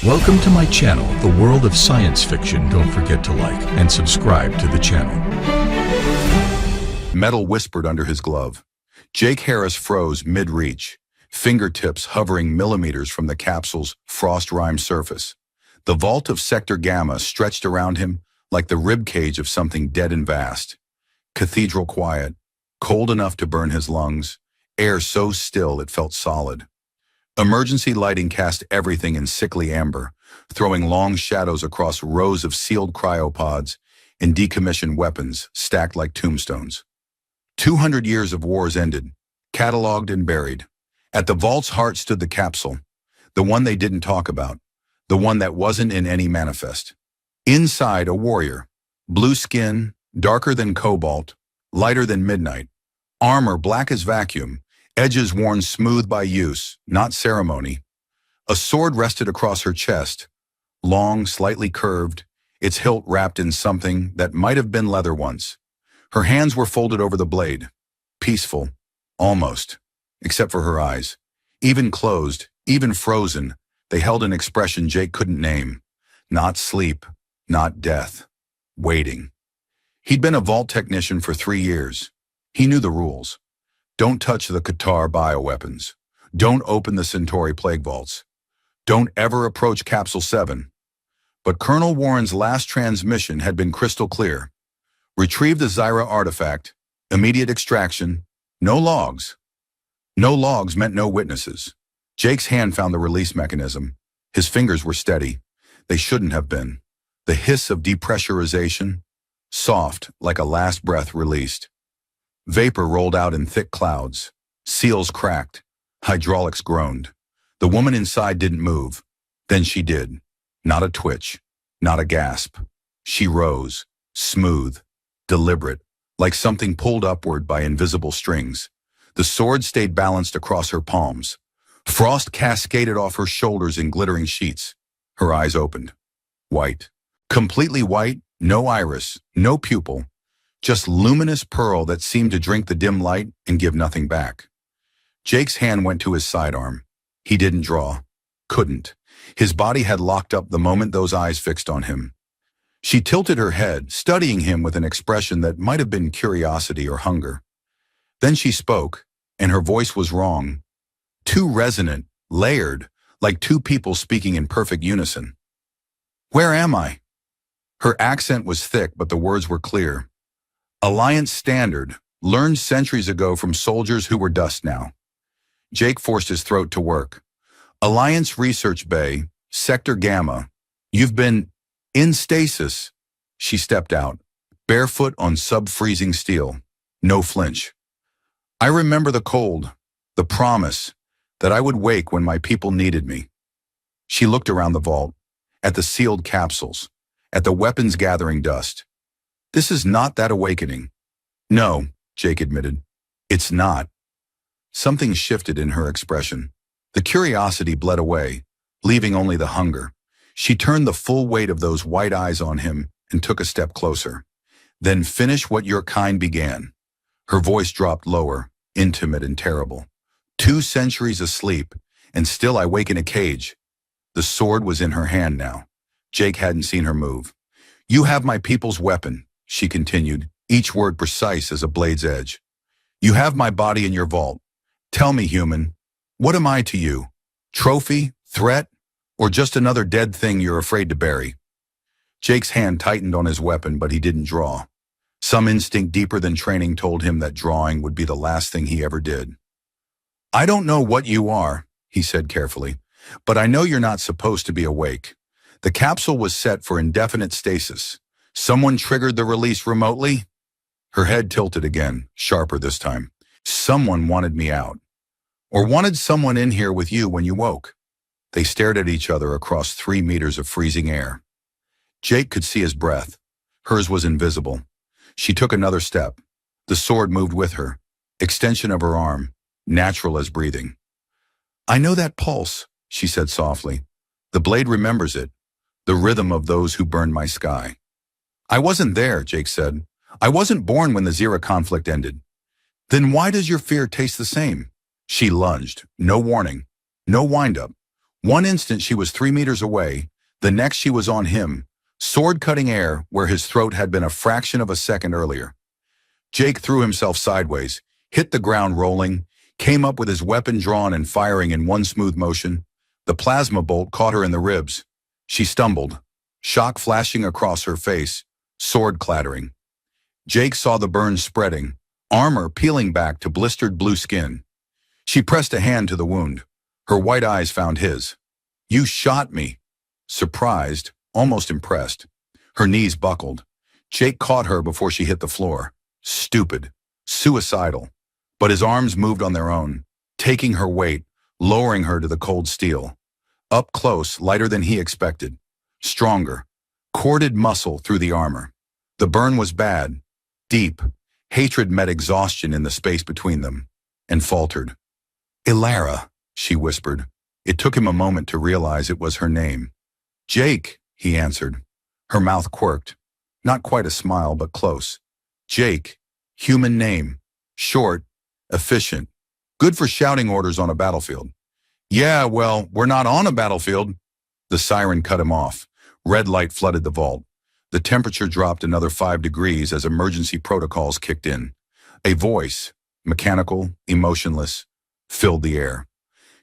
Welcome to my channel, the world of science fiction. Don't forget to like and subscribe to the channel. Metal whispered under his glove. Jake Harris froze mid-reach, fingertips hovering millimeters from the capsule's frost-rimed surface. The vault of Sector Gamma stretched around him like the ribcage of something dead and vast. Cathedral quiet, cold enough to burn his lungs, air so still it felt solid. Emergency lighting cast everything in sickly amber, throwing long shadows across rows of sealed cryopods and decommissioned weapons stacked like tombstones. 200 years of wars ended, cataloged and buried. At the vault's heart stood the capsule, the one they didn't talk about, the one that wasn't in any manifest. Inside, a warrior, blue skin, darker than cobalt, lighter than midnight, armor black as vacuum, edges worn smooth by use, not ceremony. A sword rested across her chest, long, slightly curved, its hilt wrapped in something that might have been leather once. Her hands were folded over the blade, peaceful, almost, except for her eyes. Even closed, even frozen, they held an expression Jake couldn't name. Not sleep, not death. Waiting. He'd been a vault technician for 3 years. He knew the rules. Don't touch the Qatar bioweapons. Don't open the Centauri plague vaults. Don't ever approach Capsule 7. But Colonel Warren's last transmission had been crystal clear. Retrieve the Zyra artifact, immediate extraction, no logs. No logs meant no witnesses. Jake's hand found the release mechanism. His fingers were steady. They shouldn't have been. The hiss of depressurization, soft like a last breath released. Vapor rolled out in thick clouds. Seals cracked. Hydraulics groaned. The woman inside didn't move. Then she did. Not a twitch. Not a gasp. She rose, smooth, deliberate, like something pulled upward by invisible strings. The sword stayed balanced across her palms. Frost cascaded off her shoulders in glittering sheets. Her eyes opened. White. Completely white, no iris, no pupil. Just luminous pearl that seemed to drink the dim light and give nothing back. Jake's hand went to his sidearm. He didn't draw. Couldn't. His body had locked up the moment those eyes fixed on him. She tilted her head, studying him with an expression that might have been curiosity or hunger. Then she spoke, and her voice was wrong. Too resonant, layered, like two people speaking in perfect unison. "Where am I?" Her accent was thick, but the words were clear. Alliance standard, learned centuries ago from soldiers who were dust now. Jake forced his throat to work. Alliance Research Bay, Sector Gamma. You've been in stasis. She stepped out, barefoot on sub-freezing steel. No flinch. I remember the cold, the promise that I would wake when my people needed me. She looked around the vault, at the sealed capsules, at the weapons gathering dust. This is not that awakening. No, Jake admitted. It's not. Something shifted in her expression. The curiosity bled away, leaving only the hunger. She turned the full weight of those white eyes on him and took a step closer. Then finish what your kind began. Her voice dropped lower, intimate and terrible. 2 centuries asleep, and still I wake in a cage. The sword was in her hand now. Jake hadn't seen her move. You have my people's weapon, she continued, each word precise as a blade's edge. You have my body in your vault. Tell me, human, what am I to you? Trophy? Threat? Or just another dead thing you're afraid to bury? Jake's hand tightened on his weapon, but he didn't draw. Some instinct deeper than training told him that drawing would be the last thing he ever did. I don't know what you are, he said carefully, but I know you're not supposed to be awake. The capsule was set for indefinite stasis. Someone triggered the release remotely? Her head tilted again, sharper this time. Someone wanted me out. Or wanted someone in here with you when you woke. They stared at each other across 3 meters of freezing air. Jake could see his breath. Hers was invisible. She took another step. The sword moved with her. Extension of her arm, natural as breathing. I know that pulse, she said softly. The blade remembers it. The rhythm of those who burned my sky. I wasn't there, Jake said. I wasn't born when the Zyra conflict ended. Then why does your fear taste the same? She lunged. No warning. No wind-up. One instant she was 3 meters away, the next she was on him, sword-cutting air where his throat had been a fraction of a second earlier. Jake threw himself sideways, hit the ground rolling, came up with his weapon drawn and firing in one smooth motion. The plasma bolt caught her in the ribs. She stumbled, shock flashing across her face, sword clattering. Jake saw the burns spreading, armor peeling back to blistered blue skin. She pressed a hand to the wound. Her white eyes found his. "You shot me." Surprised, almost impressed. Her knees buckled. Jake caught her before she hit the floor. Stupid. Suicidal. But his arms moved on their own, taking her weight, lowering her to the cold steel. Up close, lighter than he expected. Stronger. Corded muscle through the armor. The burn was bad. Deep. Hatred met exhaustion in the space between them. And faltered. "Ilara," she whispered. It took him a moment to realize it was her name. "Jake," he answered. Her mouth quirked. Not quite a smile, but close. Jake. Human name. Short. Efficient. Good for shouting orders on a battlefield. "Yeah, well, we're not on a battlefield." The siren cut him off. Red light flooded the vault. The temperature dropped another 5 degrees as emergency protocols kicked in. A voice, mechanical, emotionless, filled the air.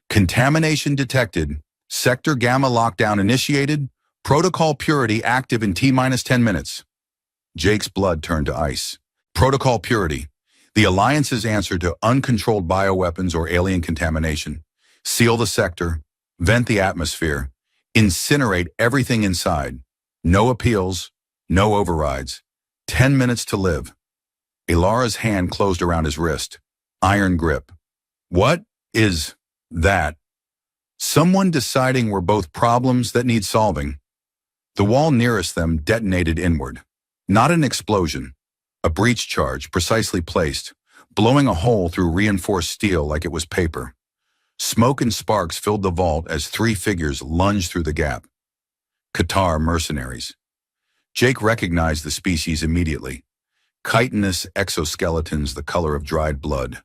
"Contamination detected. Sector Gamma lockdown initiated. Protocol purity active in T-10 minutes." Jake's blood turned to ice. Protocol purity. The Alliance's answer to uncontrolled bioweapons or alien contamination. Seal the sector. Vent the atmosphere. Incinerate everything inside. No appeals. No overrides. 10 minutes to live. Ilara's hand closed around his wrist. Iron grip. "What is that?" "Someone deciding we're both problems that need solving." The wall nearest them detonated inward. Not an explosion. A breach charge, precisely placed, blowing a hole through reinforced steel like it was paper. Smoke and sparks filled the vault as 3 figures lunged through the gap. Qatar mercenaries. Jake recognized the species immediately. Chitinous exoskeletons the color of dried blood.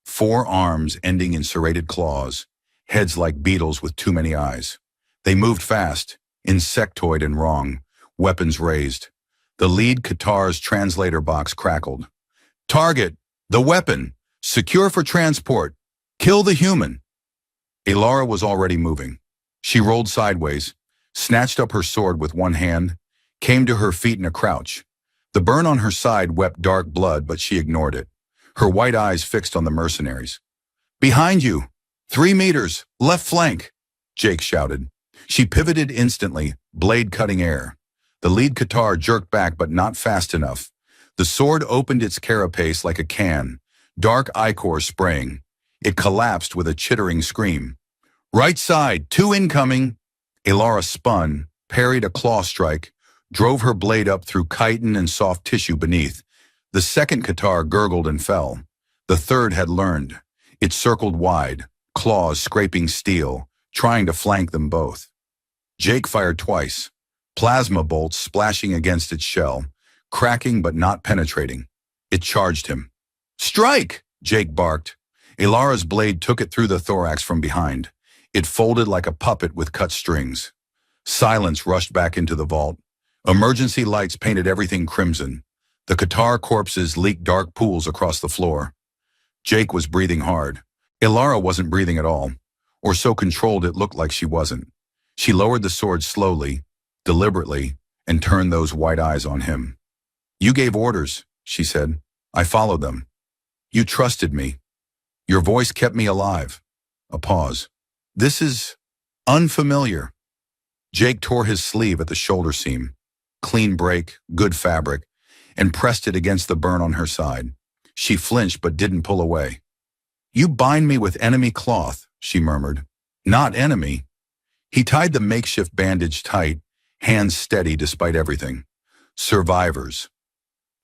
4 arms ending in serrated claws, heads like beetles with too many eyes. They moved fast, insectoid and wrong, weapons raised. The lead Qatar's translator box crackled. "Target, the weapon, secure for transport, kill the human." Ilara was already moving. She rolled sideways, snatched up her sword with one hand, came to her feet in a crouch. The burn on her side wept dark blood, but she ignored it, her white eyes fixed on the mercenaries. "Behind you! 3 meters! Left flank!" Jake shouted. She pivoted instantly, blade cutting air. The lead Qatar jerked back, but not fast enough. The sword opened its carapace like a can, dark ichor spraying. It collapsed with a chittering scream. "Right side, 2 incoming!" Ilara spun, parried a claw strike, drove her blade up through chitin and soft tissue beneath. The second Qatar gurgled and fell. The third had learned. It circled wide, claws scraping steel, trying to flank them both. Jake fired twice, plasma bolts splashing against its shell, cracking but not penetrating. It charged him. "Strike!" Jake barked. Ilara's blade took it through the thorax from behind. It folded like a puppet with cut strings. Silence rushed back into the vault. Emergency lights painted everything crimson. The Qatar corpses leaked dark pools across the floor. Jake was breathing hard. Ilara wasn't breathing at all, or so controlled it looked like she wasn't. She lowered the sword slowly, deliberately, and turned those white eyes on him. "You gave orders," she said. "I followed them. You trusted me. Your voice kept me alive." A pause. "This is unfamiliar." Jake tore his sleeve at the shoulder seam. Clean break, good fabric, and pressed it against the burn on her side. She flinched but didn't pull away. "You bind me with enemy cloth," she murmured. "Not enemy." He tied the makeshift bandage tight, hands steady despite everything. Survivors.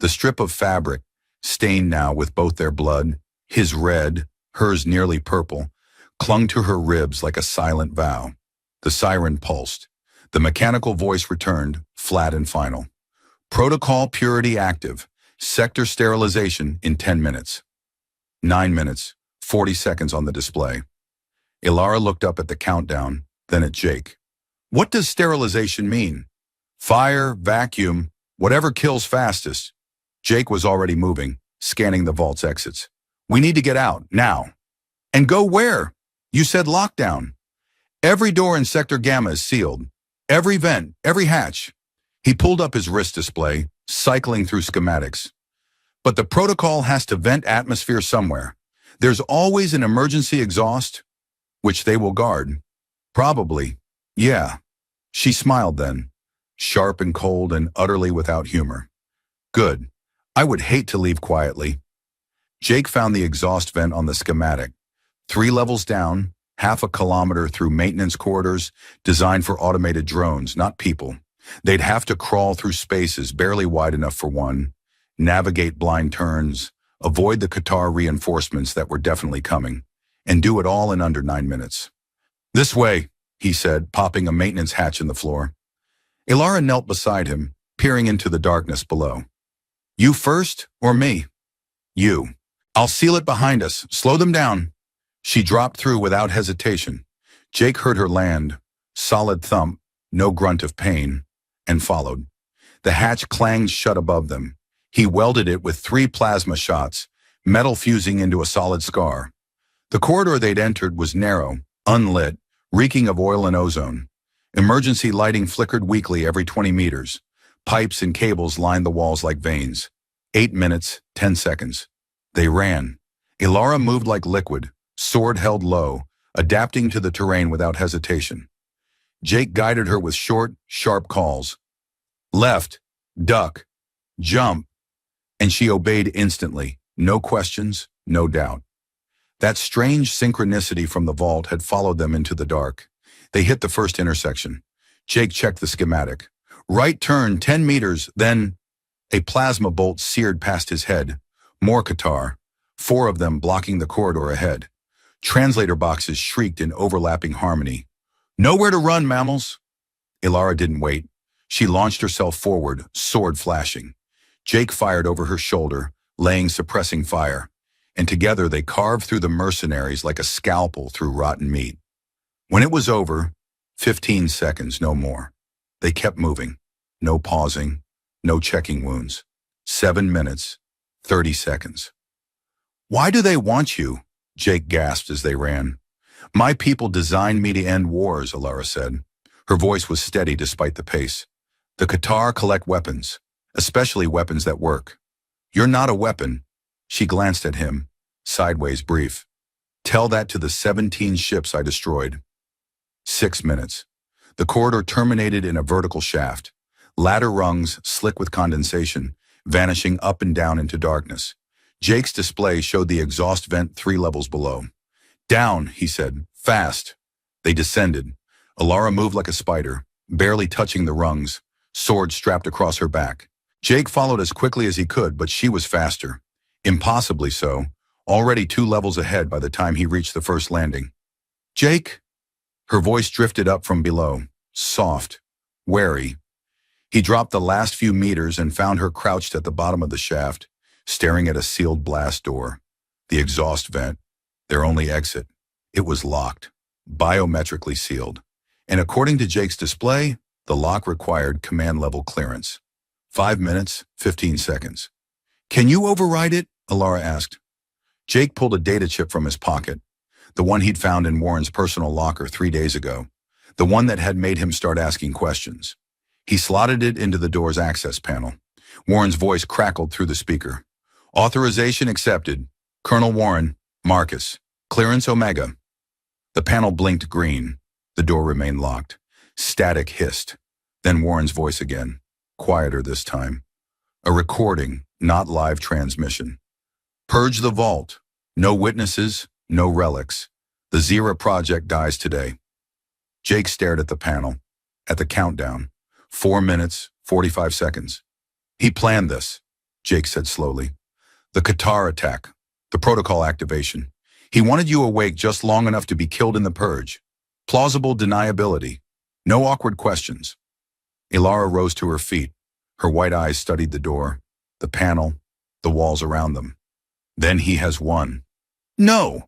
The strip of fabric, stained now with both their blood, his red, hers nearly purple, clung to her ribs like a silent vow. The siren pulsed. The mechanical voice returned, flat and final. "Protocol purity active. Sector sterilization in 10 minutes. 9 minutes, 40 seconds on the display. Ilara looked up at the countdown, then at Jake. What does sterilization mean? Fire, vacuum, whatever kills fastest. Jake was already moving, scanning the vault's exits. We need to get out, now. And go where? You said lockdown. Every door in Sector Gamma is sealed. Every vent, every hatch. He pulled up his wrist display, cycling through schematics. But the protocol has to vent atmosphere somewhere. There's always an emergency exhaust, which they will guard. Probably. Yeah. She smiled then, sharp and cold and utterly without humor. Good. I would hate to leave quietly. Jake found the exhaust vent on the schematic. 3 levels down, half a kilometer through maintenance corridors designed for automated drones, not people. They'd have to crawl through spaces barely wide enough for one, navigate blind turns, avoid the Qatar reinforcements that were definitely coming, and do it all in under 9 minutes. This way, he said, popping a maintenance hatch in the floor. Ilara knelt beside him, peering into the darkness below. You first, or me? You. I'll seal it behind us. Slow them down. She dropped through without hesitation. Jake heard her land, solid thump, no grunt of pain, and followed. The hatch clanged shut above them. He welded it with 3 plasma shots, metal fusing into a solid scar. The corridor they'd entered was narrow, unlit, reeking of oil and ozone. Emergency lighting flickered weakly every 20 meters. Pipes and cables lined the walls like veins. 8 minutes, 10 seconds. They ran. Ilara moved like liquid, sword held low, adapting to the terrain without hesitation. Jake guided her with short, sharp calls. Left, duck, jump, and she obeyed instantly. No questions, no doubt. That strange synchronicity from the vault had followed them into the dark. They hit the first intersection. Jake checked the schematic. Right turn, 10 meters, then a plasma bolt seared past his head. More Qatar, 4 of them blocking the corridor ahead. Translator boxes shrieked in overlapping harmony. Nowhere to run, mammals. Ilara didn't wait. She launched herself forward, sword flashing. Jake fired over her shoulder, laying suppressing fire, and together they carved through the mercenaries like a scalpel through rotten meat. When it was over, 15 seconds, no more. They kept moving, no pausing, no checking wounds. 7 minutes, 30 seconds. Why do they want you? Jake gasped as they ran. My people designed me to end wars, Ilara said. Her voice was steady despite the pace. The Qatar collect weapons, especially weapons that work. You're not a weapon. She glanced at him, sideways brief. Tell that to the 17 ships I destroyed. 6 minutes. The corridor terminated in a vertical shaft. Ladder rungs, slick with condensation, vanishing up and down into darkness. Jake's display showed the exhaust vent 3 levels below. Down, he said, fast. They descended. Ilara moved like a spider, barely touching the rungs, sword strapped across her back. Jake followed as quickly as he could, but she was faster. Impossibly so, already 2 levels ahead by the time he reached the first landing. Jake? Her voice drifted up from below, soft, wary. He dropped the last few meters and found her crouched at the bottom of the shaft, staring at a sealed blast door. The exhaust vent, their only exit. It was locked, biometrically sealed. And according to Jake's display, the lock required command-level clearance. 5 minutes, 15 seconds. Can you override it? Ilara asked. Jake pulled a data chip from his pocket, the one he'd found in Warren's personal locker 3 days ago, the one that had made him start asking questions. He slotted it into the door's access panel. Warren's voice crackled through the speaker. Authorization accepted. Colonel Warren, Marcus. Clearance Omega. The panel blinked green. The door remained locked. Static hissed. Then Warren's voice again, quieter this time. A recording, not live transmission. Purge the vault. No witnesses, no relics. The Zira project dies today. Jake stared at the panel, at the countdown. 4 minutes, 45 seconds. He planned this, Jake said slowly. The Qatar attack, the protocol activation. He wanted you awake just long enough to be killed in the purge. Plausible deniability. No awkward questions. Ilara rose to her feet. Her white eyes studied the door, the panel, the walls around them. Then he has won. No!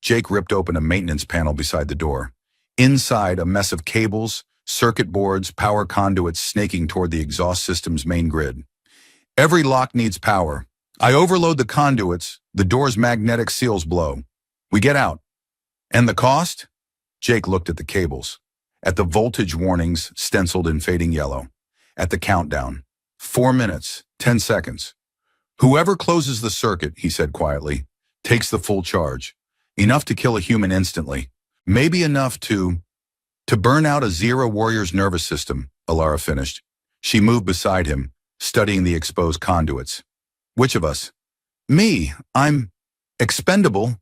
Jake ripped open a maintenance panel beside the door. Inside, a mess of cables, circuit boards, power conduits snaking toward the exhaust system's main grid. Every lock needs power. I overload the conduits, the door's magnetic seals blow. We get out. And the cost? Jake looked at the cables, at the voltage warnings stenciled in fading yellow, at the countdown. 4 minutes, 10 seconds. Whoever closes the circuit, he said quietly, takes the full charge. Enough to kill a human instantly. Maybe enough to burn out a Zero warrior's nervous system, Alara finished. She moved beside him, studying the exposed conduits. Which of us? Me. I'm expendable.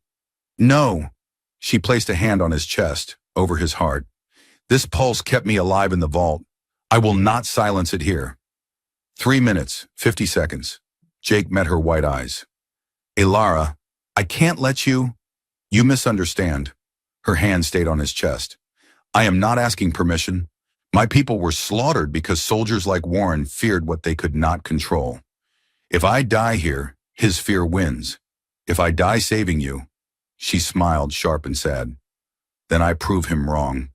No. She placed a hand on his chest, over his heart. This pulse kept me alive in the vault. I will not silence it here. 3 minutes, 50 seconds. Jake met her white eyes. Alara, I can't let you. You misunderstand. Her hand stayed on his chest. I am not asking permission. My people were slaughtered because soldiers like Warren feared what they could not control. If I die here, his fear wins. If I die saving you, she smiled, sharp and sad. Then I prove him wrong.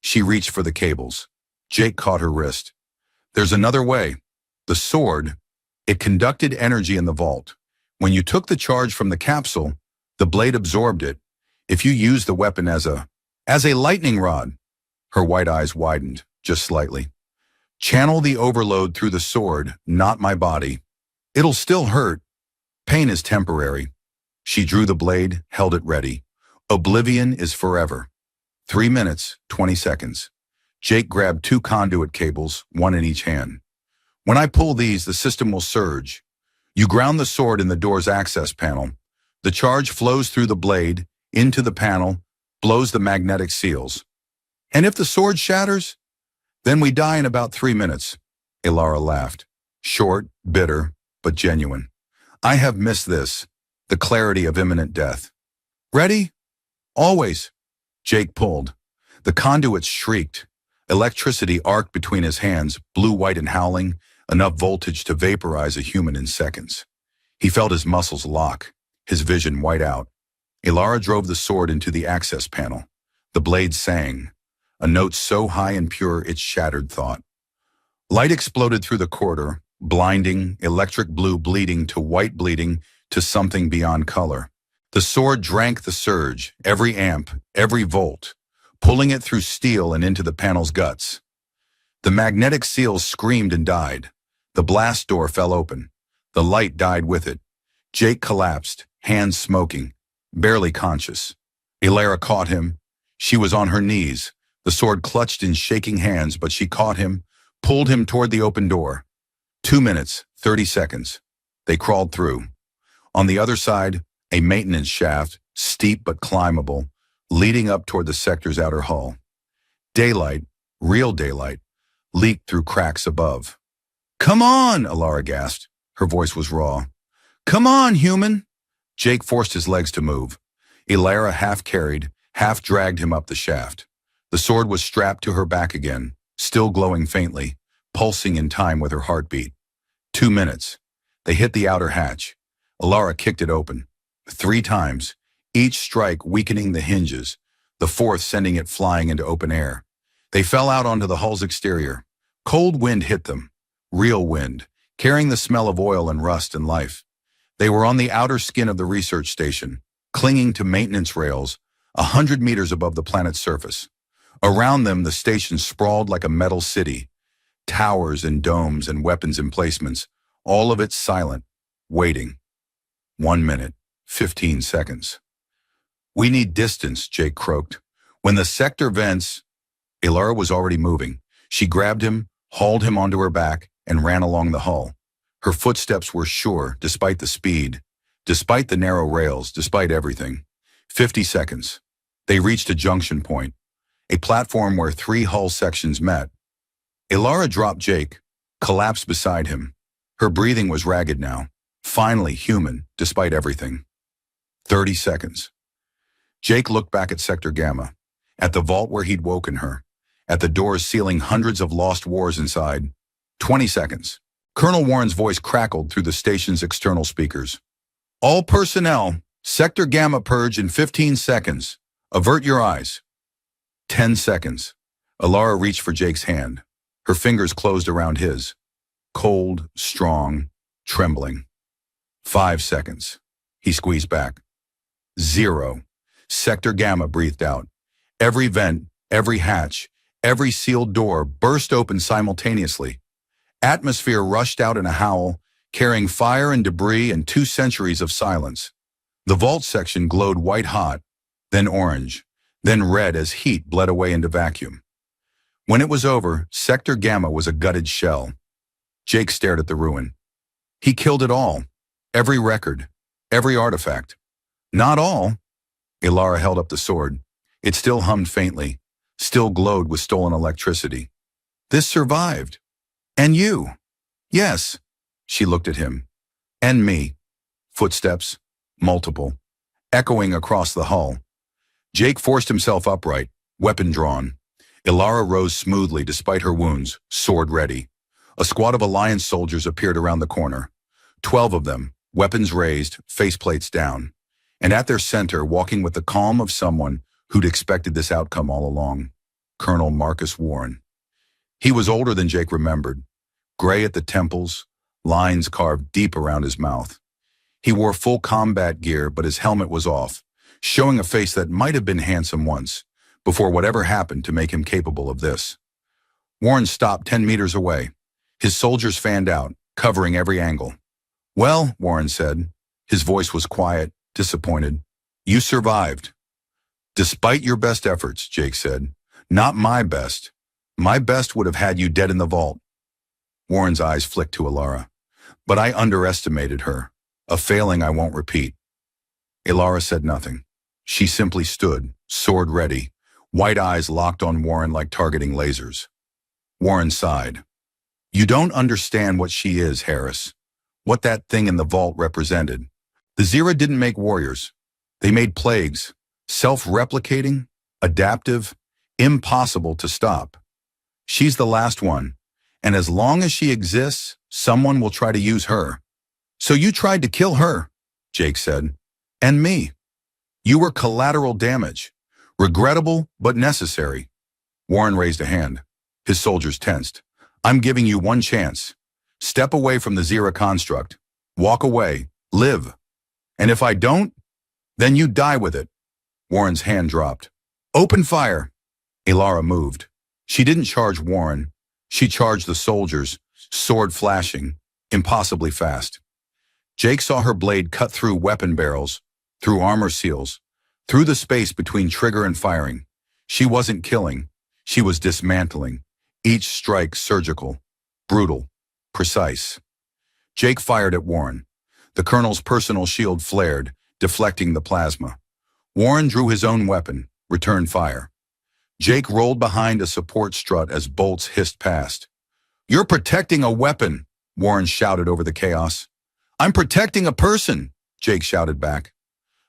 She reached for the cables. Jake caught her wrist. There's another way. The sword, it conducted energy in the vault. When you took the charge from the capsule, the blade absorbed it. If you use the weapon as a lightning rod, her white eyes widened, just slightly. Channel the overload through the sword, not my body. It'll still hurt. Pain is temporary. She drew the blade, held it ready. Oblivion is forever. 3 minutes, 20 seconds. Jake grabbed 2 conduit cables, one in each hand. When I pull these, the system will surge. You ground the sword in the door's access panel. The charge flows through the blade, into the panel, blows the magnetic seals. And if the sword shatters? Then we die in about 3 minutes. Alara laughed. Short, bitter, but genuine. I have missed this, the clarity of imminent death. Ready? Always. Jake pulled. The conduits shrieked. Electricity arced between his hands, blue-white and howling, enough voltage to vaporize a human in seconds. He felt his muscles lock, his vision white out. Alara drove the sword into the access panel. The blade sang, a note so high and pure it shattered thought. Light exploded through the corridor, blinding, electric blue bleeding to white bleeding to something beyond color. The sword drank the surge, every amp, every volt, pulling it through steel and into the panel's guts. The magnetic seals screamed and died. The blast door fell open. The light died with it. Jake collapsed, hands smoking, barely conscious. Alara caught him. She was on her knees, the sword clutched in shaking hands, but she caught him, pulled him toward the open door. 2 minutes, 30 seconds. They crawled through. On the other side, a maintenance shaft, steep but climbable, leading up toward the sector's outer hull. Daylight, real daylight, leaked through cracks above. Come on, Alara gasped. Her voice was raw. Come on, human. Jake forced his legs to move. Alara half carried, half dragged him up the shaft. The sword was strapped to her back again, still glowing faintly, pulsing in time with her heartbeat. 2 minutes. They hit the outer hatch. Alara kicked it open. 3 times, each strike weakening the hinges, the 4th sending it flying into open air. They fell out onto the hull's exterior. Cold wind hit them. Real wind, carrying the smell of oil and rust and life. They were on the outer skin of the research station, clinging to maintenance rails, 100 meters above the planet's surface. Around them, the station sprawled like a metal city. Towers and domes and weapons emplacements, all of it silent, waiting. 1 minute, 15 seconds. We need distance, Jake croaked. When the sector vents, Alara was already moving. She grabbed him, hauled him onto her back, and ran along the hull. Her footsteps were sure, despite the speed, despite the narrow rails, despite everything. 50 seconds. They reached a junction point, a platform where 3 hull sections met. Alara dropped Jake, collapsed beside him. Her breathing was ragged now, finally human, despite everything. 30 seconds. Jake looked back at Sector Gamma, at the vault where he'd woken her, at the doors sealing hundreds of lost wars inside. 20 seconds. Colonel Warren's voice crackled through the station's external speakers. All personnel, Sector Gamma purge in 15 seconds. Avert your eyes. 10 seconds. Alara reached for Jake's hand. Her fingers closed around his. Cold, strong, trembling. 5 seconds. He squeezed back. 0. Sector Gamma breathed out. Every vent, every hatch, every sealed door burst open simultaneously. Atmosphere rushed out in a howl, carrying fire and debris and 2 centuries of silence. The vault section glowed white-hot, then orange, then red as heat bled away into vacuum. When it was over, Sector Gamma was a gutted shell. Jake stared at the ruin. He killed it all. Every record, every artifact. Not all. Alara held up the sword. It still hummed faintly, still glowed with stolen electricity. This survived. And you. Yes. She looked at him. And me. Footsteps. Multiple. Echoing across the hull. Jake forced himself upright, weapon drawn. Alara rose smoothly despite her wounds, sword ready. A squad of Alliance soldiers appeared around the corner. 12 of them, weapons raised, faceplates down. And at their center, walking with the calm of someone who'd expected this outcome all along, Colonel Marcus Warren. He was older than Jake remembered, gray at the temples, lines carved deep around his mouth. He wore full combat gear, but his helmet was off, showing a face that might have been handsome once, before whatever happened to make him capable of this. Warren stopped 10 meters away. His soldiers fanned out, covering every angle. Well, Warren said. His voice was quiet, disappointed. You survived. Despite your best efforts, Jake said. Not my best. My best would have had you dead in the vault. Warren's eyes flicked to Alara. But I underestimated her. A failing I won't repeat. Alara said nothing. She simply stood, sword ready, white eyes locked on Warren like targeting lasers. Warren sighed. You don't understand what she is, Harris. What that thing in the vault represented. The Zira didn't make warriors. They made plagues, self-replicating, adaptive, impossible to stop. She's the last one, and as long as she exists, someone will try to use her. So you tried to kill her, Jake said, and me. You were collateral damage, regrettable but necessary. Warren raised a hand. His soldiers tensed. I'm giving you one chance. Step away from the Zira construct. Walk away. Live. And if I don't, then you die with it. Warren's hand dropped. Open fire. Alara moved. She didn't charge Warren. She charged the soldiers, sword flashing, impossibly fast. Jake saw her blade cut through weapon barrels, through armor seals, through the space between trigger and firing. She wasn't killing. She was dismantling. Each strike surgical, brutal, precise. Jake fired at Warren. The colonel's personal shield flared, deflecting the plasma. Warren drew his own weapon, returned fire. Jake rolled behind a support strut as bolts hissed past. You're protecting a weapon, Warren shouted over the chaos. I'm protecting a person, Jake shouted back.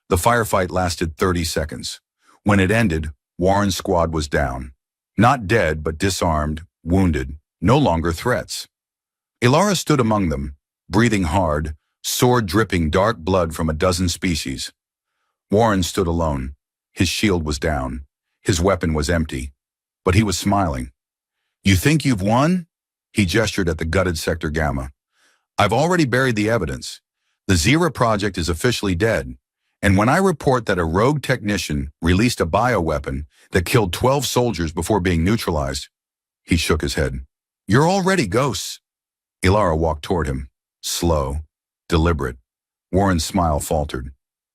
The firefight lasted 30 seconds. When it ended, Warren's squad was down. Not dead, but disarmed, wounded, no longer threats. Alara stood among them, breathing hard, sword dripping dark blood from a dozen species. Warren stood alone. His shield was down. His weapon was empty. But he was smiling. You think you've won? He gestured at the gutted Sector Gamma. I've already buried the evidence. The Zira project is officially dead. And when I report that a rogue technician released a bioweapon that killed 12 soldiers before being neutralized, he shook his head. You're already ghosts. Alara walked toward him, slow, deliberate. Warren's smile faltered.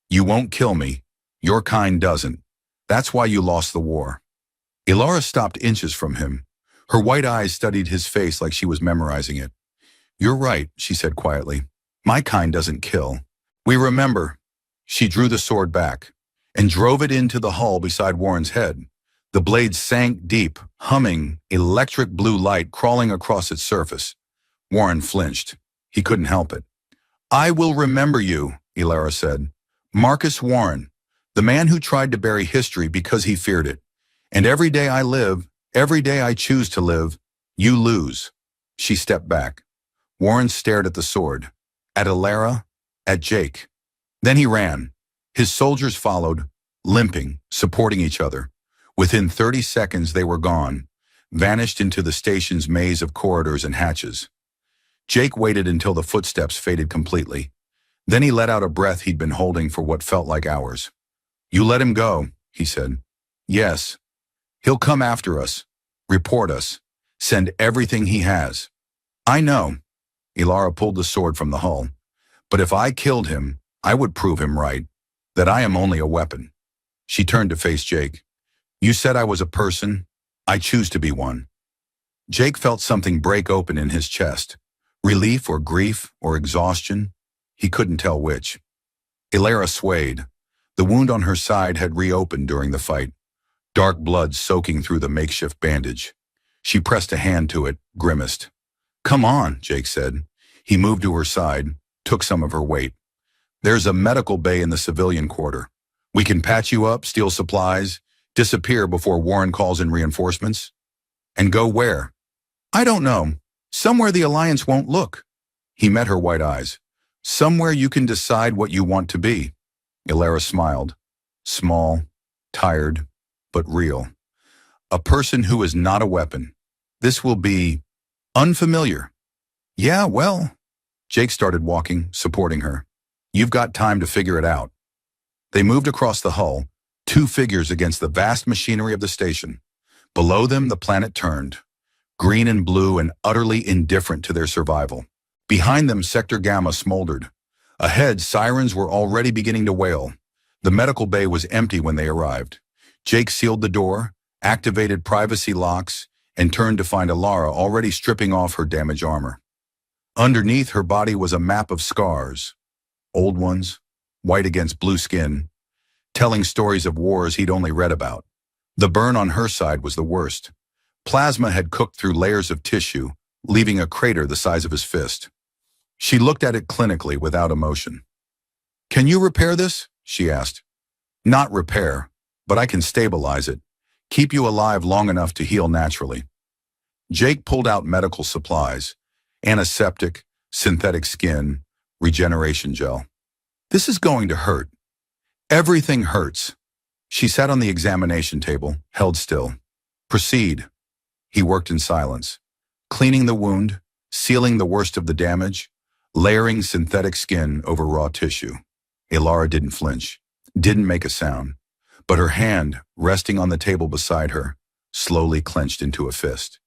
You won't kill me. Your kind doesn't. That's why you lost the war. Alara stopped inches from him. Her white eyes studied his face like she was memorizing it. You're right, she said quietly. My kind doesn't kill. We remember. She drew the sword back and drove it into the hull beside Warren's head. The blade sank deep, humming, electric blue light crawling across its surface. Warren flinched. He couldn't help it. I will remember you, Alara said. Marcus Warren, the man who tried to bury history because he feared it. And every day I live, every day I choose to live, you lose. She stepped back. Warren stared at the sword, at Alara, at Jake. Then he ran. His soldiers followed, limping, supporting each other. Within 30 seconds, they were gone, vanished into the station's maze of corridors and hatches. Jake waited until the footsteps faded completely. Then he let out a breath he'd been holding for what felt like hours. "You let him go," he said. "Yes. He'll come after us, report us, send everything he has." "I know." Ilara pulled the sword from the hull. "But if I killed him, I would prove him right, that I am only a weapon." She turned to face Jake. "You said I was a person. I choose to be one." Jake felt something break open in his chest. Relief or grief or exhaustion. He couldn't tell which. Ilara swayed. The wound on her side had reopened during the fight, dark blood soaking through the makeshift bandage. She pressed a hand to it, grimaced. "Come on," Jake said. He moved to her side, took some of her weight. "There's a medical bay in the civilian quarter. We can patch you up, steal supplies, disappear before Warren calls in reinforcements." "And go where?" "I don't know. Somewhere the Alliance won't look." He met her white eyes. "Somewhere you can decide what you want to be." Ilara smiled. Small, tired, but real. "A person who is not a weapon. This will be unfamiliar." "Yeah, well." Jake started walking, supporting her. "You've got time to figure it out." They moved across the hull, two figures against the vast machinery of the station. Below them, the planet turned, green and blue and utterly indifferent to their survival. Behind them, Sector Gamma smoldered. Ahead, sirens were already beginning to wail. The medical bay was empty when they arrived. Jake sealed the door, activated privacy locks, and turned to find Ilara already stripping off her damaged armor. Underneath, her body was a map of scars. Old ones, white against blue skin, telling stories of wars he'd only read about. The burn on her side was the worst. Plasma had cooked through layers of tissue, leaving a crater the size of his fist. She looked at it clinically without emotion. "Can you repair this?" she asked. "Not repair, but I can stabilize it, keep you alive long enough to heal naturally." Jake pulled out medical supplies, antiseptic, synthetic skin, regeneration gel. "This is going to hurt. Everything hurts." She sat on the examination table, held still. "Proceed." He worked in silence, cleaning the wound, sealing the worst of the damage, layering synthetic skin over raw tissue. Ilara didn't flinch, didn't make a sound, but her hand, resting on the table beside her, slowly clenched into a fist.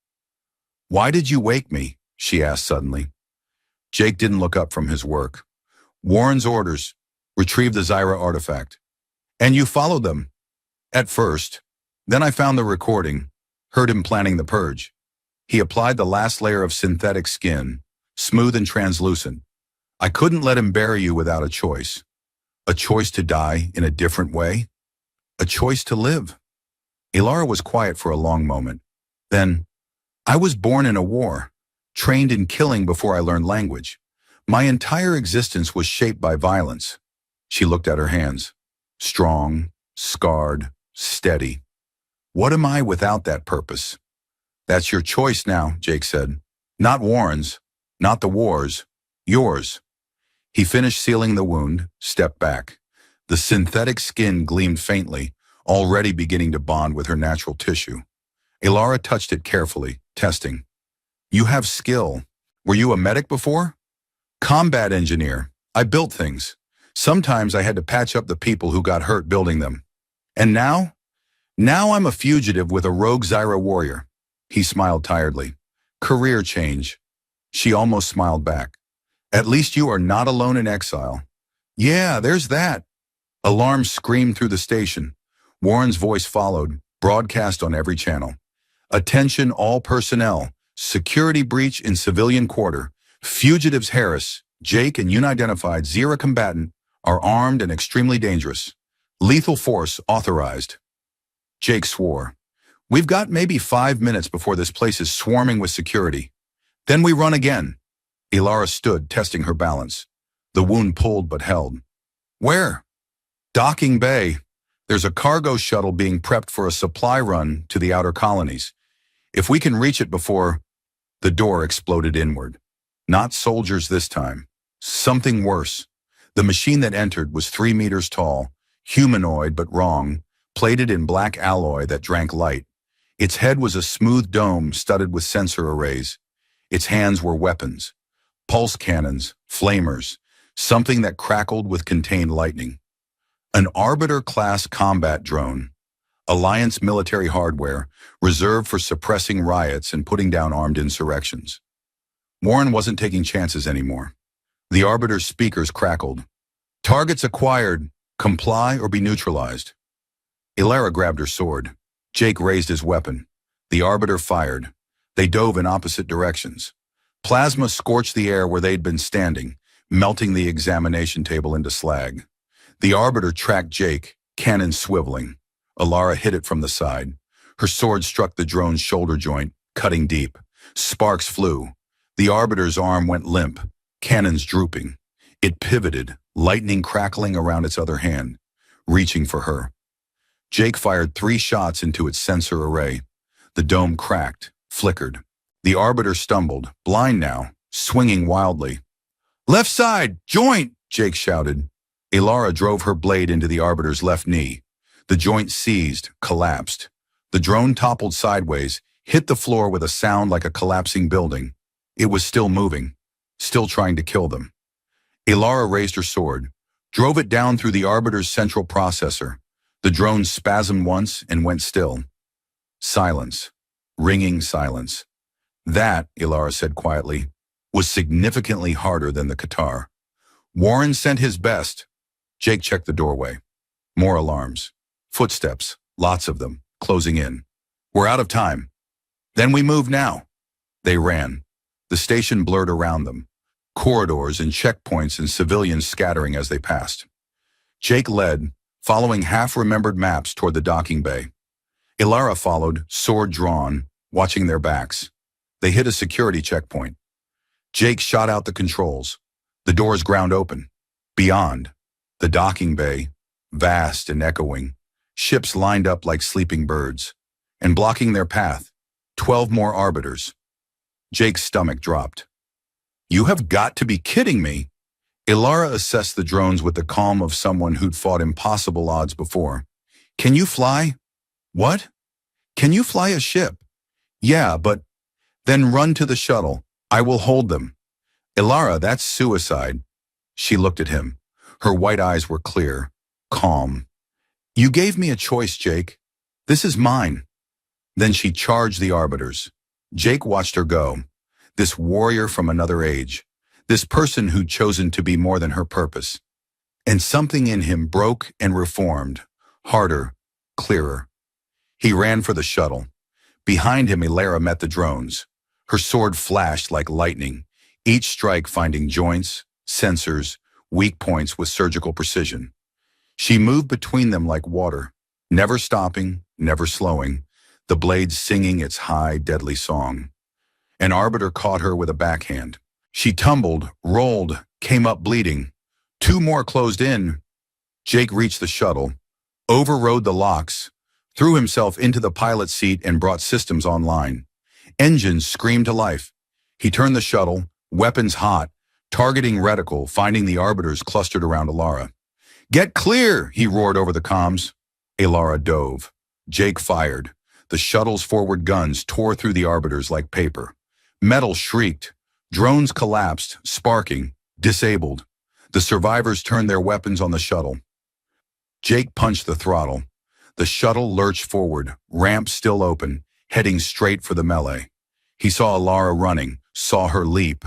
"Why did you wake me?" she asked suddenly. Jake didn't look up from his work. "Warren's orders. Retrieve the Zyra artifact." "And you followed them?" "At first. Then I found the recording, heard him planning the purge." He applied the last layer of synthetic skin, smooth and translucent. "I couldn't let him bury you without a choice. A choice to die in a different way. A choice to live." Ilara was quiet for a long moment. Then, "I was born in a war, trained in killing before I learned language. My entire existence was shaped by violence." She looked at her hands. Strong, scarred, steady. "What am I without that purpose?" "That's your choice now," Jake said. "Not Warren's, not the war's, yours." He finished sealing the wound, stepped back. The synthetic skin gleamed faintly, already beginning to bond with her natural tissue. Ilara touched it carefully, testing. "You have skill. Were you a medic before?" "Combat engineer. I built things. Sometimes I had to patch up the people who got hurt building them. And now? Now I'm a fugitive with a rogue Zyra warrior." He smiled tiredly. "Career change." She almost smiled back. "At least you are not alone in exile." "Yeah, there's that." Alarms screamed through the station. Warren's voice followed, broadcast on every channel. "Attention all personnel. Security breach in civilian quarter. Fugitives Harris, Jake, and unidentified Zyra combatant are armed and extremely dangerous. Lethal force authorized." Jake swore. "We've got maybe 5 minutes before this place is swarming with security. Then we run again." Ilara stood, testing her balance. The wound pulled but held. "Where?" "Docking bay. There's a cargo shuttle being prepped for a supply run to the outer colonies. If we can reach it before..." The door exploded inward. Not soldiers this time. Something worse. The machine that entered was 3 meters tall, humanoid but wrong, plated in black alloy that drank light. Its head was a smooth dome studded with sensor arrays. Its hands were weapons, pulse cannons, flamers, something that crackled with contained lightning. An Arbiter-class combat drone, Alliance military hardware, reserved for suppressing riots and putting down armed insurrections. Warren wasn't taking chances anymore. The Arbiter's speakers crackled. Targets acquired. Comply or be neutralized. Ilara grabbed her sword. Jake raised his weapon. The Arbiter fired. They dove in opposite directions. Plasma scorched the air where they'd been standing, melting the examination table into slag. The Arbiter tracked Jake, cannon swiveling. Ilara hit it from the side. Her sword struck the drone's shoulder joint, cutting deep. Sparks flew. The Arbiter's arm went limp, cannons drooping. It pivoted, lightning crackling around its other hand, reaching for her. Jake fired 3 shots into its sensor array. The dome cracked, flickered. The Arbiter stumbled, blind now, swinging wildly. "Left side! Joint!" Jake shouted. Ilara drove her blade into the Arbiter's left knee. The joint seized, collapsed. The drone toppled sideways, hit the floor with a sound like a collapsing building. It was still moving, still trying to kill them. Ilara raised her sword, drove it down through the Arbiter's central processor. The drone spasmed once and went still. Silence. Ringing silence. That, Ilara said quietly, was significantly harder than the Qatar. Warren sent his best. Jake checked the doorway. More alarms. Footsteps, lots of them, closing in. "We're out of time." "Then we move now." They ran. The station blurred around them. Corridors and checkpoints and civilians scattering as they passed. Jake led, following half-remembered maps toward the docking bay. Ilara followed, sword drawn, watching their backs. They hit a security checkpoint. Jake shot out the controls. The doors ground open. Beyond, the docking bay, vast and echoing, ships lined up like sleeping birds. And blocking their path, 12 more Arbiters. Jake's stomach dropped. "You have got to be kidding me." Ilara assessed the drones with the calm of someone who'd fought impossible odds before. "Can you fly?" "What? Can you fly a ship?" "Yeah, but..." "Then run to the shuttle. I will hold them." "Ilara, that's suicide." She looked at him. Her white eyes were clear, calm. "You gave me a choice, Jake. This is mine." Then she charged the Arbiters. Jake watched her go. This warrior from another age. This person who'd chosen to be more than her purpose. And something in him broke and reformed. Harder, clearer. He ran for the shuttle. Behind him, Ilara met the drones. Her sword flashed like lightning, each strike finding joints, sensors, weak points with surgical precision. She moved between them like water, never stopping, never slowing, the blade singing its high, deadly song. An Arbiter caught her with a backhand. She tumbled, rolled, came up bleeding. 2 more closed in. Jake reached the shuttle, overrode the locks, threw himself into the pilot's seat and brought systems online. Engines screamed to life. He turned the shuttle, weapons hot, targeting reticle, finding the Arbiters clustered around Ilara. "Get clear!" he roared over the comms. Ilara dove. Jake fired. The shuttle's forward guns tore through the Arbiters like paper. Metal shrieked. Drones collapsed, sparking, disabled. The survivors turned their weapons on the shuttle. Jake punched the throttle. The shuttle lurched forward, ramp still open, heading straight for the melee. He saw Ilara running, saw her leap.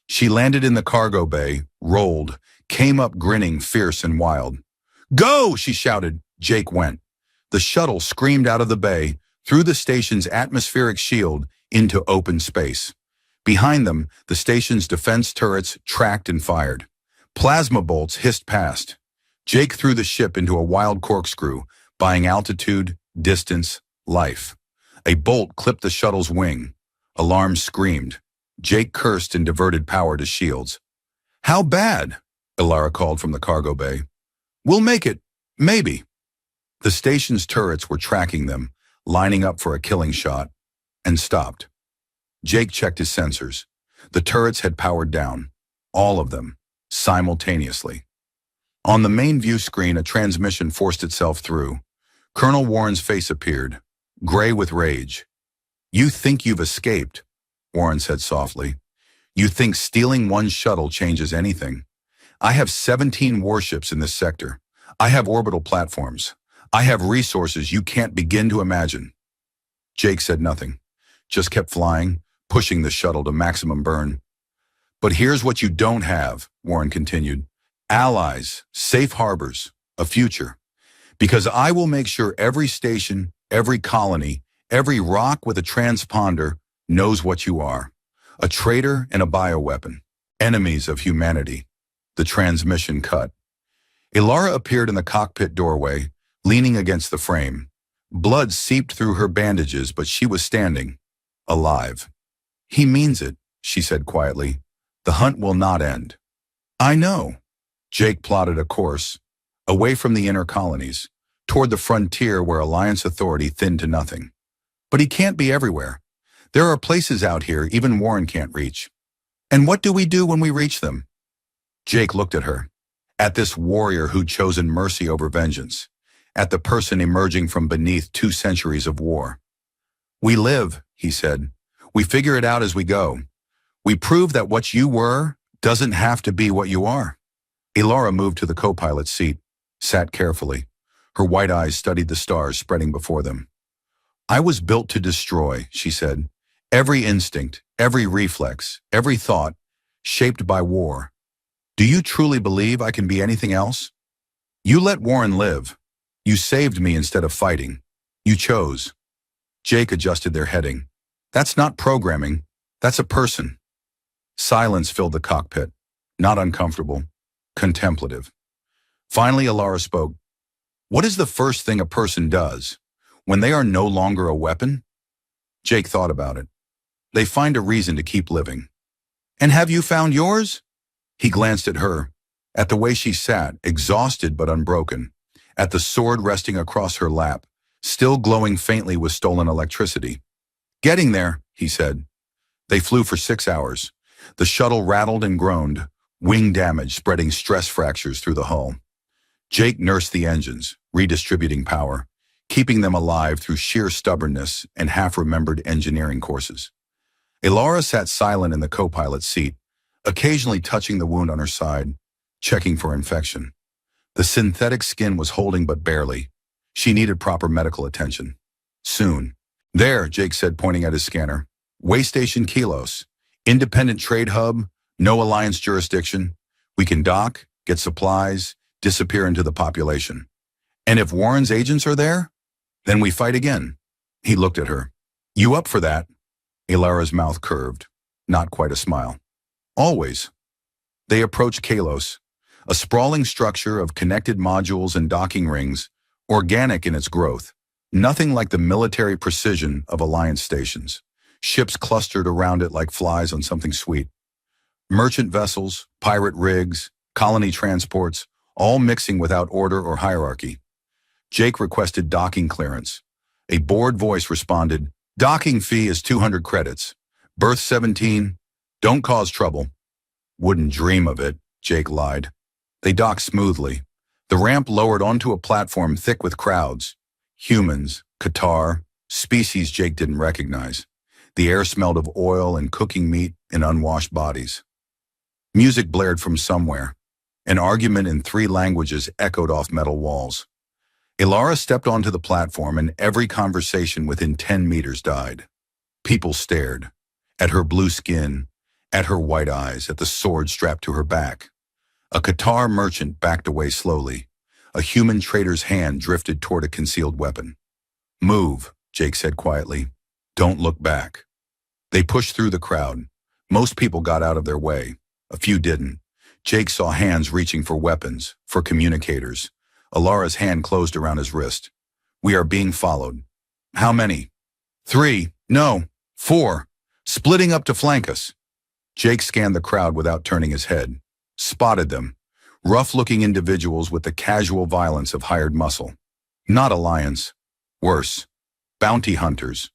She landed in the cargo bay, rolled, came up grinning, fierce and wild. "Go!" she shouted. Jake went. The shuttle screamed out of the bay, through the station's atmospheric shield, into open space. Behind them, the station's defense turrets tracked and fired. Plasma bolts hissed past. Jake threw the ship into a wild corkscrew, buying altitude, distance, life. A bolt clipped the shuttle's wing. Alarms screamed. Jake cursed and diverted power to shields. "How bad?" Ilara called from the cargo bay. "We'll make it. Maybe." The station's turrets were tracking them, lining up for a killing shot, and stopped. Jake checked his sensors. The turrets had powered down. All of them, simultaneously. On the main view screen, a transmission forced itself through. Colonel Warren's face appeared, gray with rage. "You think you've escaped," Warren said softly. "You think stealing one shuttle changes anything? I have 17 warships in this sector. I have orbital platforms. I have resources you can't begin to imagine." Jake said nothing, just kept flying, pushing the shuttle to maximum burn. "But here's what you don't have," Warren continued. "Allies, safe harbors, a future. Because I will make sure every station, every colony, every rock with a transponder knows what you are. A traitor and a bioweapon. Enemies of humanity." The transmission cut. Ilara appeared in the cockpit doorway, leaning against the frame. Blood seeped through her bandages, but she was standing, alive. "He means it," she said quietly. "The hunt will not end." "I know." Jake plotted a course, away from the inner colonies, toward the frontier where Alliance authority thinned to nothing. "But he can't be everywhere. There are places out here even Warren can't reach. And what do we do when we reach them?" Jake looked at her, at this warrior who'd chosen mercy over vengeance, at the person emerging from beneath 2 centuries of war. "We live," he said. "We figure it out as we go. We prove that what you were doesn't have to be what you are." Ilara moved to the co-pilot's seat, sat carefully. Her white eyes studied the stars spreading before them. "I was built to destroy," she said. "Every instinct, every reflex, every thought, shaped by war. Do you truly believe I can be anything else? You let Warren live. You saved me instead of fighting. You chose." Jake adjusted their heading. "That's not programming. That's a person." Silence filled the cockpit, not uncomfortable, contemplative. Finally, Ilara spoke. "What is the first thing a person does when they are no longer a weapon?" Jake thought about it. "They find a reason to keep living." "And have you found yours?" He glanced at her, at the way she sat, exhausted but unbroken, at the sword resting across her lap, still glowing faintly with stolen electricity. "Getting there," he said. They flew for 6 hours. The shuttle rattled and groaned, wing damage spreading stress fractures through the hull. Jake nursed the engines, redistributing power, keeping them alive through sheer stubbornness and half-remembered engineering courses. Ilara sat silent in the co-pilot's seat, occasionally touching the wound on her side, checking for infection. The synthetic skin was holding but barely. She needed proper medical attention. Soon. "There," Jake said, pointing at his scanner. "Way Station Kilos. Independent trade hub, no alliance jurisdiction. We can dock, get supplies, disappear into the population. And if Warren's agents are there, then we fight again." He looked at her. "You up for that?" Ilara's mouth curved, not quite a smile. "Always." They approached Kalos, a sprawling structure of connected modules and docking rings, organic in its growth, nothing like the military precision of Alliance stations. Ships clustered around it like flies on something sweet. Merchant vessels, pirate rigs, colony transports, all mixing without order or hierarchy. Jake requested docking clearance. A bored voice responded, "Docking fee is 200 credits. Berth 17. Don't cause trouble." "Wouldn't dream of it," Jake lied. They docked smoothly. The ramp lowered onto a platform thick with crowds. Humans, Qatar, species Jake didn't recognize. The air smelled of oil and cooking meat in unwashed bodies. Music blared from somewhere. An argument in 3 languages echoed off metal walls. Ilara stepped onto the platform and every conversation within 10 meters died. People stared. At her blue skin, at her white eyes, at the sword strapped to her back. A Qatar merchant backed away slowly. A human trader's hand drifted toward a concealed weapon. "Move," Jake said quietly. "Don't look back." They pushed through the crowd. Most people got out of their way. A few didn't. Jake saw hands reaching for weapons, for communicators. Ilara's hand closed around his wrist. "We are being followed." "How many?" 3. "No, 4. Splitting up to flank us." Jake scanned the crowd without turning his head. Spotted them. Rough-looking individuals with the casual violence of hired muscle. Not Alliance. Worse. Bounty hunters.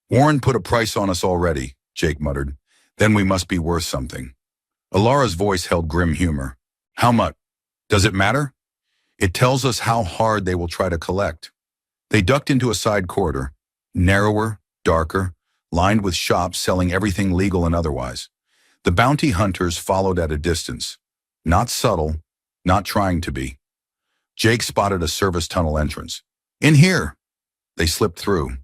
"Warren put a price on us already," Jake muttered. "Then we must be worth something." Ilara's voice held grim humor. "How much? Does it matter? It tells us how hard they will try to collect." They ducked into a side corridor, narrower, darker, lined with shops selling everything legal and otherwise. The bounty hunters followed at a distance, not subtle, not trying to be. Jake spotted a service tunnel entrance. In here! They slipped through.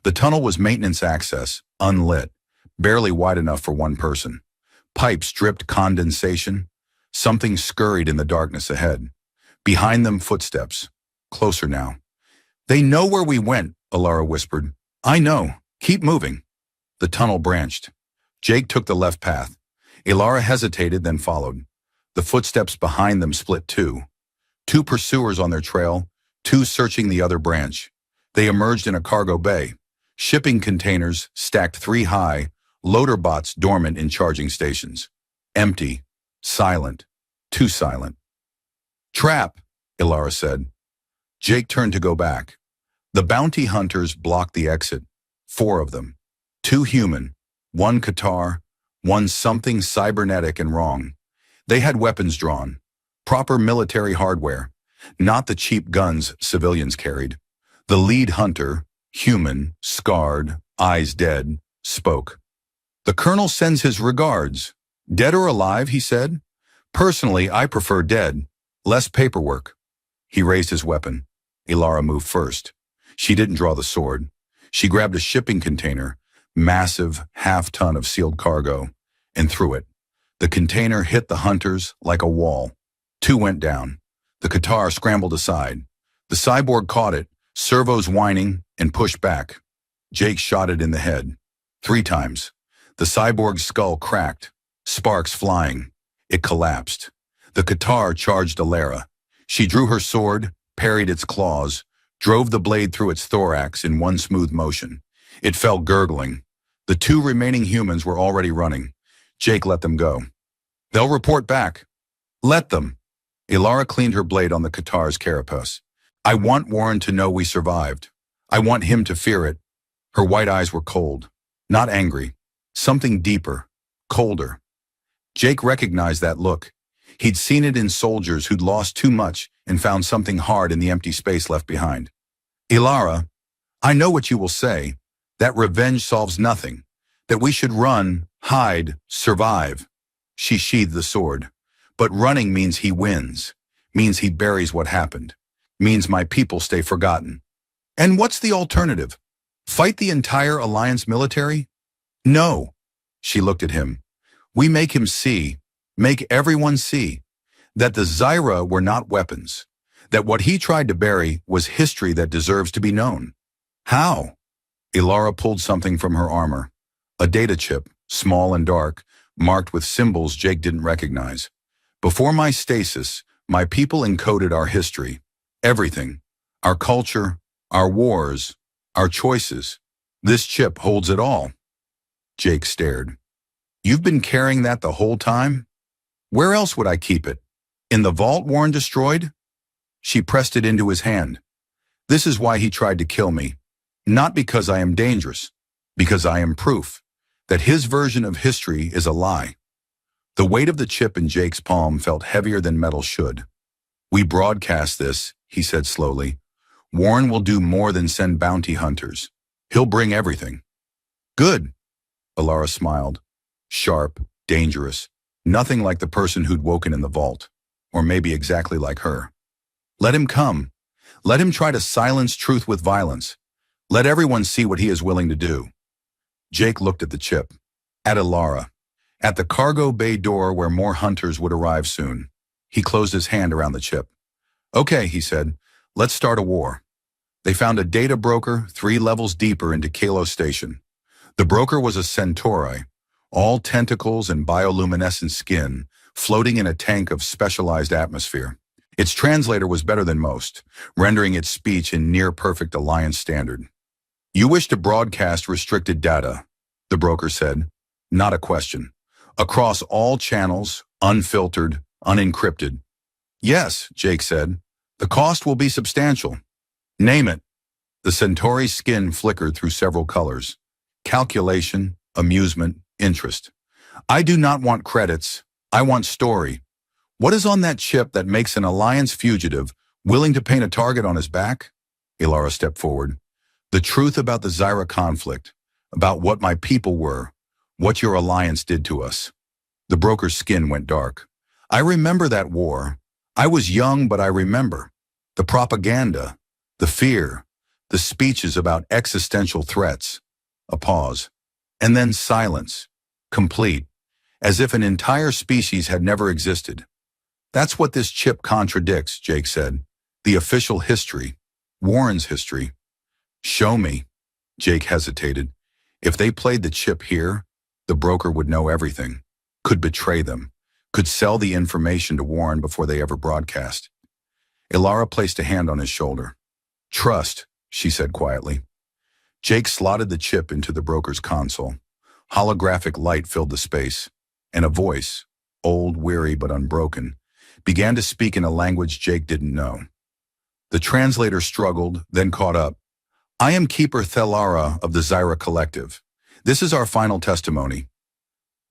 The tunnel was maintenance access, unlit, barely wide enough for one person. Pipes dripped condensation. Something scurried in the darkness ahead. Behind them, footsteps. Closer now. They know where we went, Alara whispered. I know. Keep moving. The tunnel branched. Jake took the left path. Alara hesitated, then followed. The footsteps behind them split too. Two pursuers on their trail, two searching the other branch. They emerged in a cargo bay. Shipping containers stacked 3 high, loader bots dormant in charging stations. Empty, silent, too silent. Trap, Alara said. Jake turned to go back. The bounty hunters blocked the exit. 4 of them. 2 human, 1 Qatar, 1 something cybernetic and wrong. They had weapons drawn. Proper military hardware. Not the cheap guns civilians carried. The lead hunter, human, scarred, eyes dead, spoke. The colonel sends his regards. Dead or alive, he said. Personally, I prefer dead. Less paperwork. He raised his weapon. Alara moved first. She didn't draw the sword. She grabbed a shipping container, massive half-ton of sealed cargo, and threw it. The container hit the hunters like a wall. 2 went down. The Qatar scrambled aside. The cyborg caught it, servos whining, and pushed back. Jake shot it in the head. 3 times. The cyborg's skull cracked, sparks flying. It collapsed. The Qatar charged Alara. She drew her sword, parried its claws, drove the blade through its thorax in one smooth motion. It fell gurgling. The 2 remaining humans were already running. Jake let them go. They'll report back. Let them. Alara cleaned her blade on the Qatar's carapace. I want Warren to know we survived. I want him to fear it. Her white eyes were cold, not angry. Something deeper, colder. Jake recognized that look. He'd seen it in soldiers who'd lost too much and found something hard in the empty space left behind. Alara, I know what you will say, that revenge solves nothing, that we should run, hide, survive. She sheathed the sword. But running means he wins, means he buries what happened, means my people stay forgotten. And what's the alternative? Fight the entire Alliance military? No. She looked at him. We make him see, make everyone see, that the Zyra were not weapons, that what he tried to bury was history that deserves to be known. How? Alara pulled something from her armor. A data chip, small and dark, marked with symbols Jake didn't recognize. Before my stasis, my people encoded our history, everything, our culture, our wars, our choices. This chip holds it all. Jake stared. You've been carrying that the whole time? Where else would I keep it? In the vault Warren destroyed? She pressed it into his hand. This is why he tried to kill me. Not because I am dangerous, because I am proof that his version of history is a lie. The weight of the chip in Jake's palm felt heavier than metal should. We broadcast this, he said slowly. Warren will do more than send bounty hunters. He'll bring everything. Good. Alara smiled. Sharp, dangerous, nothing like the person who'd woken in the vault, or maybe exactly like her. Let him come. Let him try to silence truth with violence. Let everyone see what he is willing to do. Jake looked at the chip, at Alara, at the cargo bay door where more hunters would arrive soon. He closed his hand around the chip. Okay, he said, let's start a war. They found a data broker 3 levels deeper into Kalo Station. The broker was a centauri, all tentacles and bioluminescent skin, floating in a tank of specialized atmosphere. Its translator was better than most, rendering its speech in near-perfect Alliance standard. You wish to broadcast restricted data, the broker said. Not a question. Across all channels, unfiltered, unencrypted. Yes, Jake said. The cost will be substantial. Name it. The Centauri's skin flickered through several colors. Calculation, amusement, interest. I do not want credits. I want story. What is on that chip that makes an Alliance fugitive willing to paint a target on his back? Ilara stepped forward. The truth about the Zyra conflict, about what my people were, what your alliance did to us. The broker's skin went dark. I remember that war. I was young, but I remember. The propaganda, the fear, the speeches about existential threats. A pause. And then silence. Complete. As if an entire species had never existed. That's what this chip contradicts, Jake said. The official history. Warren's history. Show me. Jake hesitated. If they played the chip here, the broker would know everything. Could betray them. Could sell the information to Warren before they ever broadcast. Ilara placed a hand on his shoulder. Trust, she said quietly. Jake slotted the chip into the broker's console. Holographic light filled the space, and a voice, old, weary, but unbroken, began to speak in a language Jake didn't know. The translator struggled, then caught up. I am Keeper Thelara of the Zyra Collective. This is our final testimony.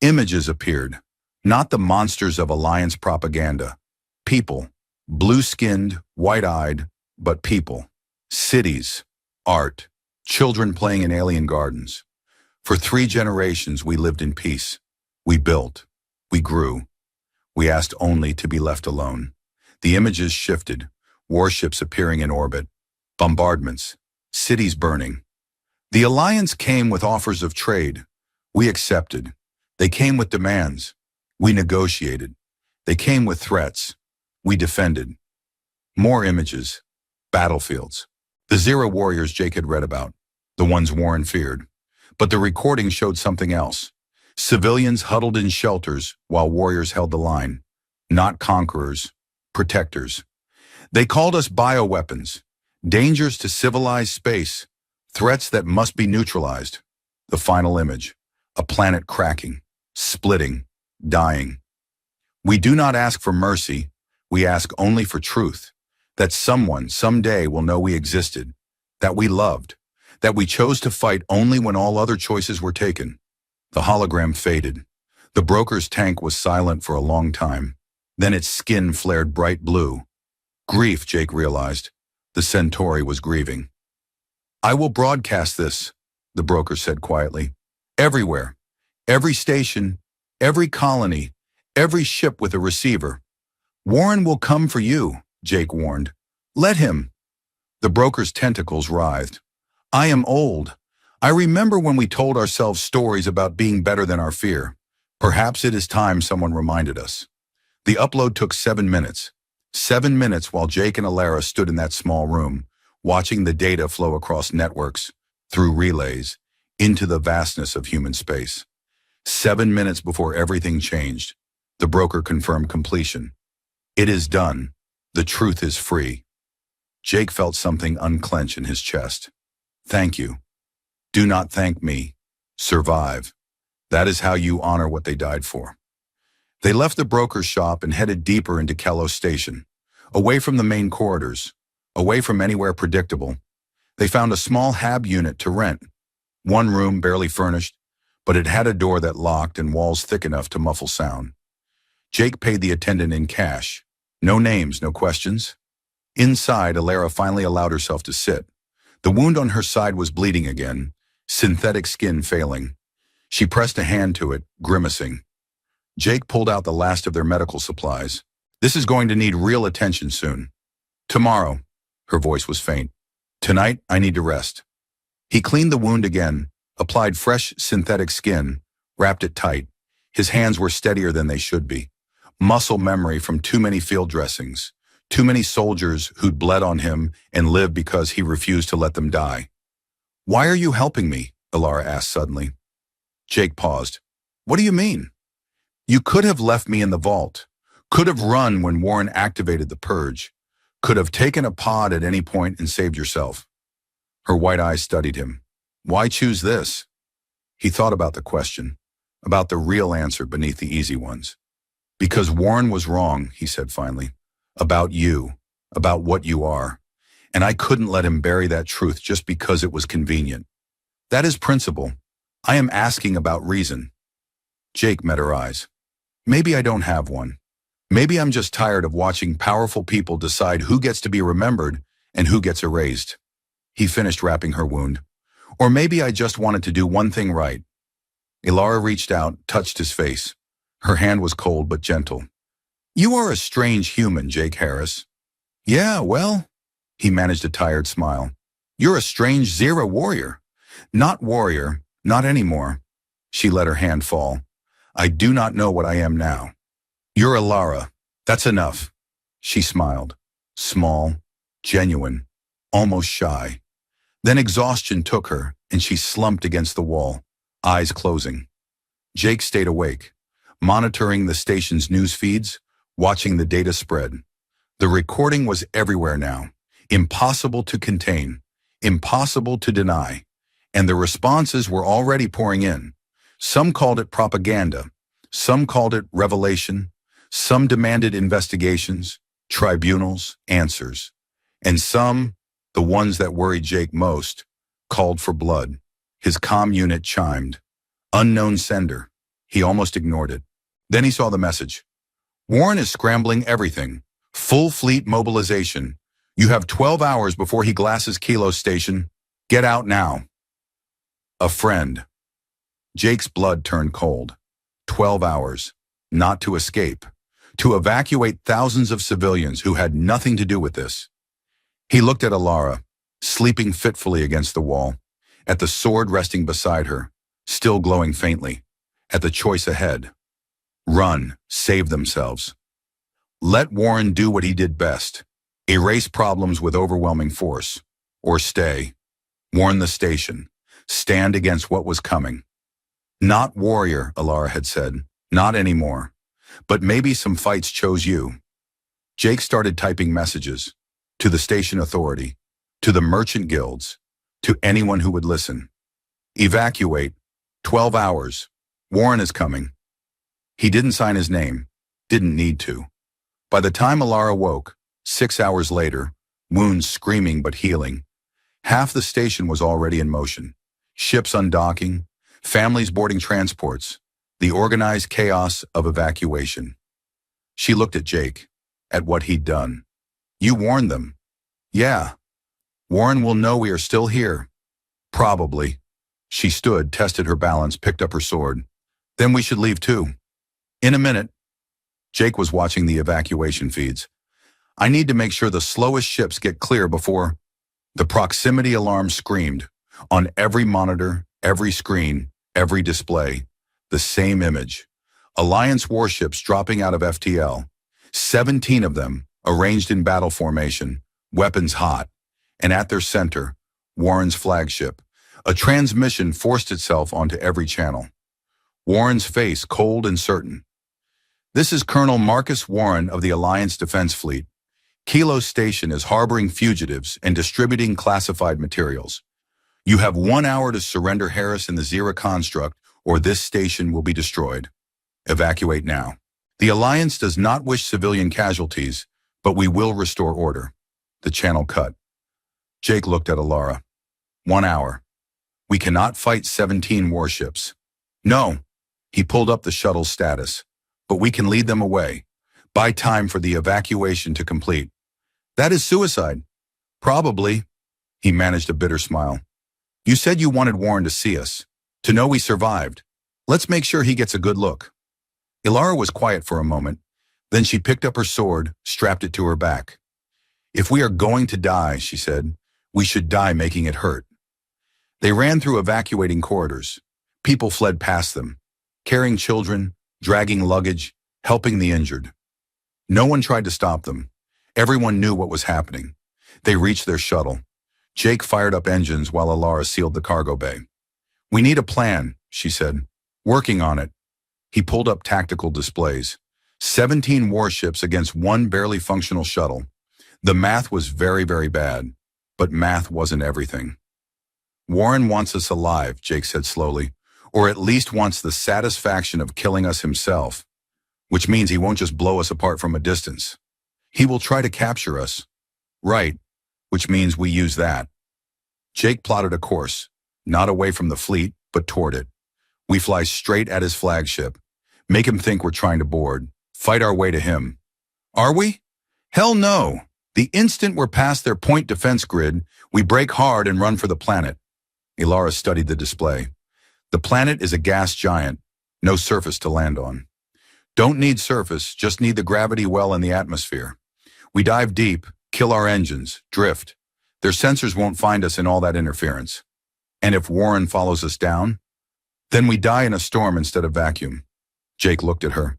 Images appeared, not the monsters of Alliance propaganda. People, blue-skinned, white-eyed, but people. Cities, art, children playing in alien gardens. For 3 generations we lived in peace. We built. We grew. We asked only to be left alone. The images shifted, warships appearing in orbit, bombardments, cities burning. The Alliance came with offers of trade. We accepted. They came with demands. We negotiated. They came with threats. We defended. More images. Battlefields. The Zero warriors Jake had read about. The ones Warren feared. But the recording showed something else. Civilians huddled in shelters while warriors held the line. Not conquerors. Protectors. They called us bioweapons. Dangers to civilized space. Threats that must be neutralized. The final image. A planet cracking. Splitting. Dying. We do not ask for mercy. We ask only for truth. That someone, someday, will know we existed. That we loved. That we chose to fight only when all other choices were taken. The hologram faded. The broker's tank was silent for a long time. Then its skin flared bright blue. Grief, Jake realized. The Centauri was grieving. I will broadcast this, the broker said quietly. Everywhere. Every station. Every colony. Every ship with a receiver. Warren will come for you, Jake warned. Let him. The broker's tentacles writhed. I am old. I remember when we told ourselves stories about being better than our fear. Perhaps it is time someone reminded us. The upload took 7 minutes. 7 minutes while Jake and Ilara stood in that small room, watching the data flow across networks, through relays, into the vastness of human space. 7 minutes before everything changed. The broker confirmed completion. It is done. The truth is free. Jake felt something unclench in his chest. Thank you. Do not thank me. Survive. That is how you honor what they died for. They left the broker's shop and headed deeper into Kello Station, away from the main corridors, away from anywhere predictable. They found a small hab unit to rent. One room barely furnished, but it had a door that locked and walls thick enough to muffle sound. Jake paid the attendant in cash. No names, no questions. Inside, Ilara finally allowed herself to sit. The wound on her side was bleeding again, synthetic skin failing. She pressed a hand to it, grimacing. Jake pulled out the last of their medical supplies. This is going to need real attention soon. Tomorrow, her voice was faint. Tonight, I need to rest. He cleaned the wound again, applied fresh synthetic skin, wrapped it tight. His hands were steadier than they should be. Muscle memory from too many field dressings. Too many soldiers who'd bled on him and lived because he refused to let them die. Why are you helping me? Ilara asked suddenly. Jake paused. What do you mean? You could have left me in the vault. Could have run when Warren activated the purge. Could have taken a pod at any point and saved yourself. Her white eyes studied him. Why choose this? He thought about the question, about the real answer beneath the easy ones. Because Warren was wrong, he said finally. About you, about what you are. And I couldn't let him bury that truth just because it was convenient. That is principle. I am asking about reason. Jake met her eyes. Maybe I don't have one. Maybe I'm just tired of watching powerful people decide who gets to be remembered and who gets erased. He finished wrapping her wound. Or maybe I just wanted to do one thing right. Ilara reached out, touched his face. Her hand was cold but gentle. You are a strange human, Jake Harris. Yeah, well, he managed a tired smile. You're a strange Zera warrior. Not warrior, not anymore. She let her hand fall. I do not know what I am now. You're Ilara. That's enough. She smiled. Small, genuine, almost shy. Then exhaustion took her, and she slumped against the wall, eyes closing. Jake stayed awake, monitoring the station's news feeds, watching the data spread. The recording was everywhere now, impossible to contain, impossible to deny, and the responses were already pouring in. Some called it propaganda, some called it revelation, some demanded investigations, tribunals, answers, and some, the ones that worried Jake most, called for blood. His comm unit chimed. Unknown sender. He almost ignored it. Then he saw the message. Warren is scrambling everything. Full fleet mobilization. You have 12 hours before he glasses Kilo Station. Get out now. A friend. Jake's blood turned cold. 12 hours. Not to escape. To evacuate thousands of civilians who had nothing to do with this. He looked at Ilara, sleeping fitfully against the wall, at the sword resting beside her, still glowing faintly, at the choice ahead. Run, save themselves. Let Warren do what he did best, erase problems with overwhelming force, or stay, warn the station, stand against what was coming. Not warrior, Ilara had said, not anymore, but maybe some fights chose you. Jake started typing messages, to the station authority, to the merchant guilds, to anyone who would listen. Evacuate, 12 hours, Warren is coming. He didn't sign his name, didn't need to. By the time Ilara woke, 6 hours later, wounds screaming but healing, half the station was already in motion. Ships undocking, families boarding transports, the organized chaos of evacuation. She looked at Jake, at what he'd done. You warned them. Yeah. Warren will know we are still here. Probably. She stood, tested her balance, picked up her sword. Then we should leave too. In a minute. Jake was watching the evacuation feeds. I need to make sure the slowest ships get clear before... The proximity alarm screamed. On every monitor, every screen, every display. The same image. Alliance warships dropping out of FTL. 17 of them, arranged in battle formation, weapons hot, and at their center, Warren's flagship. A transmission forced itself onto every channel. Warren's face cold and certain. This is Colonel Marcus Warren of the Alliance Defense Fleet. Kilo Station is harboring fugitives and distributing classified materials. You have 1 hour to surrender Harris and the Zera construct, or this station will be destroyed. Evacuate now. The Alliance does not wish civilian casualties, but we will restore order. The channel cut. Jake looked at Ilara. 1 hour. We cannot fight 17 warships. No. He pulled up the shuttle's status. But we can lead them away. Buy time for the evacuation to complete. That is suicide. Probably. He managed a bitter smile. You said you wanted Warren to see us, to know we survived. Let's make sure he gets a good look. Ilara was quiet for a moment. Then she picked up her sword, strapped it to her back. If we are going to die, she said, we should die making it hurt. They ran through evacuating corridors. People fled past them, carrying children, dragging luggage, helping the injured. No one tried to stop them. Everyone knew what was happening. They reached their shuttle. Jake fired up engines while Ilara sealed the cargo bay. We need a plan, she said. Working on it. He pulled up tactical displays. 17 warships against one barely functional shuttle. The math was very, very bad, but math wasn't everything. Warren wants us alive, Jake said slowly, or at least wants the satisfaction of killing us himself, which means he won't just blow us apart from a distance. He will try to capture us. Right, which means we use that. Jake plotted a course, not away from the fleet, but toward it. We fly straight at his flagship, make him think we're trying to board, fight our way to him. Are we? Hell no. The instant we're past their point defense grid, we brake hard and run for the planet. Ilara studied the display. The planet is a gas giant, no surface to land on. Don't need surface, just need the gravity well in the atmosphere. We dive deep, kill our engines, drift. Their sensors won't find us in all that interference. And if Warren follows us down, then we die in a storm instead of vacuum. Jake looked at her.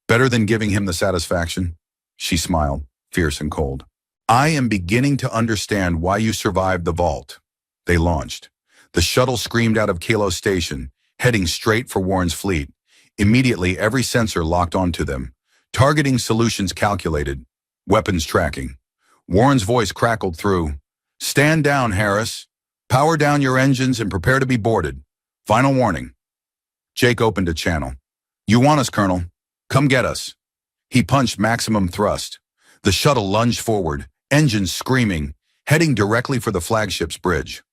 Better than giving him the satisfaction? She smiled, fierce and cold. I am beginning to understand why you survived the vault. They launched. The shuttle screamed out of Kalo Station, heading straight for Warren's fleet. Immediately, every sensor locked onto them. Targeting solutions calculated. Weapons tracking. Warren's voice crackled through. Stand down, Harris. Power down your engines and prepare to be boarded. Final warning. Jake opened a channel. You want us, Colonel? Come get us. He punched maximum thrust. The shuttle lunged forward, engines screaming, heading directly for the flagship's bridge.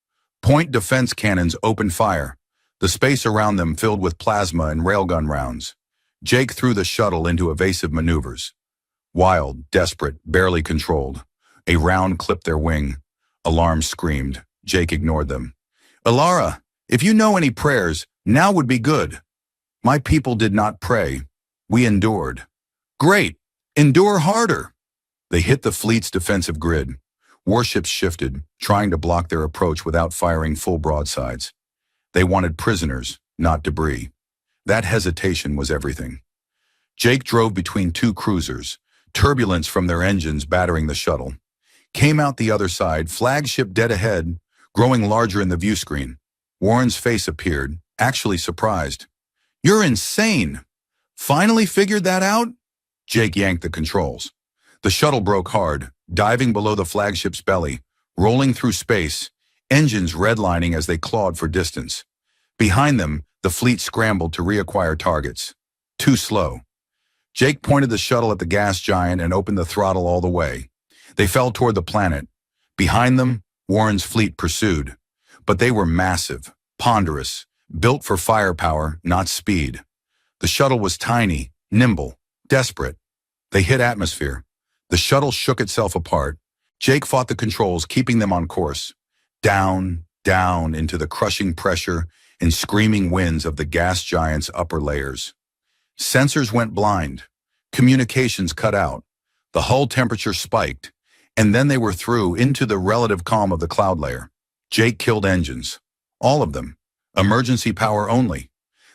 Point defense cannons opened fire, the space around them filled with plasma and railgun rounds. Jake threw the shuttle into evasive maneuvers. Wild, desperate, barely controlled. A round clipped their wing. Alarms screamed. Jake ignored them. Ilara, if you know any prayers, now would be good. My people did not pray. We endured. Great. Endure harder. They hit the fleet's defensive grid. Warships shifted, trying to block their approach without firing full broadsides. They wanted prisoners, not debris. That hesitation was everything. Jake drove between two cruisers, turbulence from their engines battering the shuttle. Came out the other side, flagship dead ahead, growing larger in the view screen. Warren's face appeared, actually surprised. You're insane. Finally figured that out? Jake yanked the controls. The shuttle broke hard, diving below the flagship's belly, rolling through space, engines redlining as they clawed for distance. Behind them, the fleet scrambled to reacquire targets. Too slow. Jake pointed the shuttle at the gas giant and opened the throttle all the way. They fell toward the planet. Behind them, Warren's fleet pursued. But they were massive, ponderous, built for firepower, not speed. The shuttle was tiny, nimble, desperate. They hit atmosphere. The shuttle shook itself apart. Jake fought the controls, keeping them on course. Down, down into the crushing pressure and screaming winds of the gas giant's upper layers. Sensors went blind. Communications cut out. The hull temperature spiked. And then they were through into the relative calm of the cloud layer. Jake killed engines. All of them. Emergency power only.